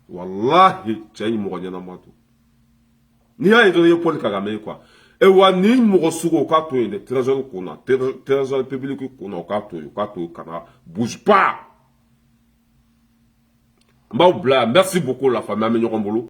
walahi cɛ in mɔgɔ ɲɛnama don n'i y'a ye dɔrɔn i ye Paul Kagame ye quoi wa ni mɔgɔ sugu o k'a to yen dɛ trésor kun na trésor public kun na o k'a to yen kana bouge pas n b'aw bila yan merci beaucoup la famille an bɛ ɲɔgɔn bolo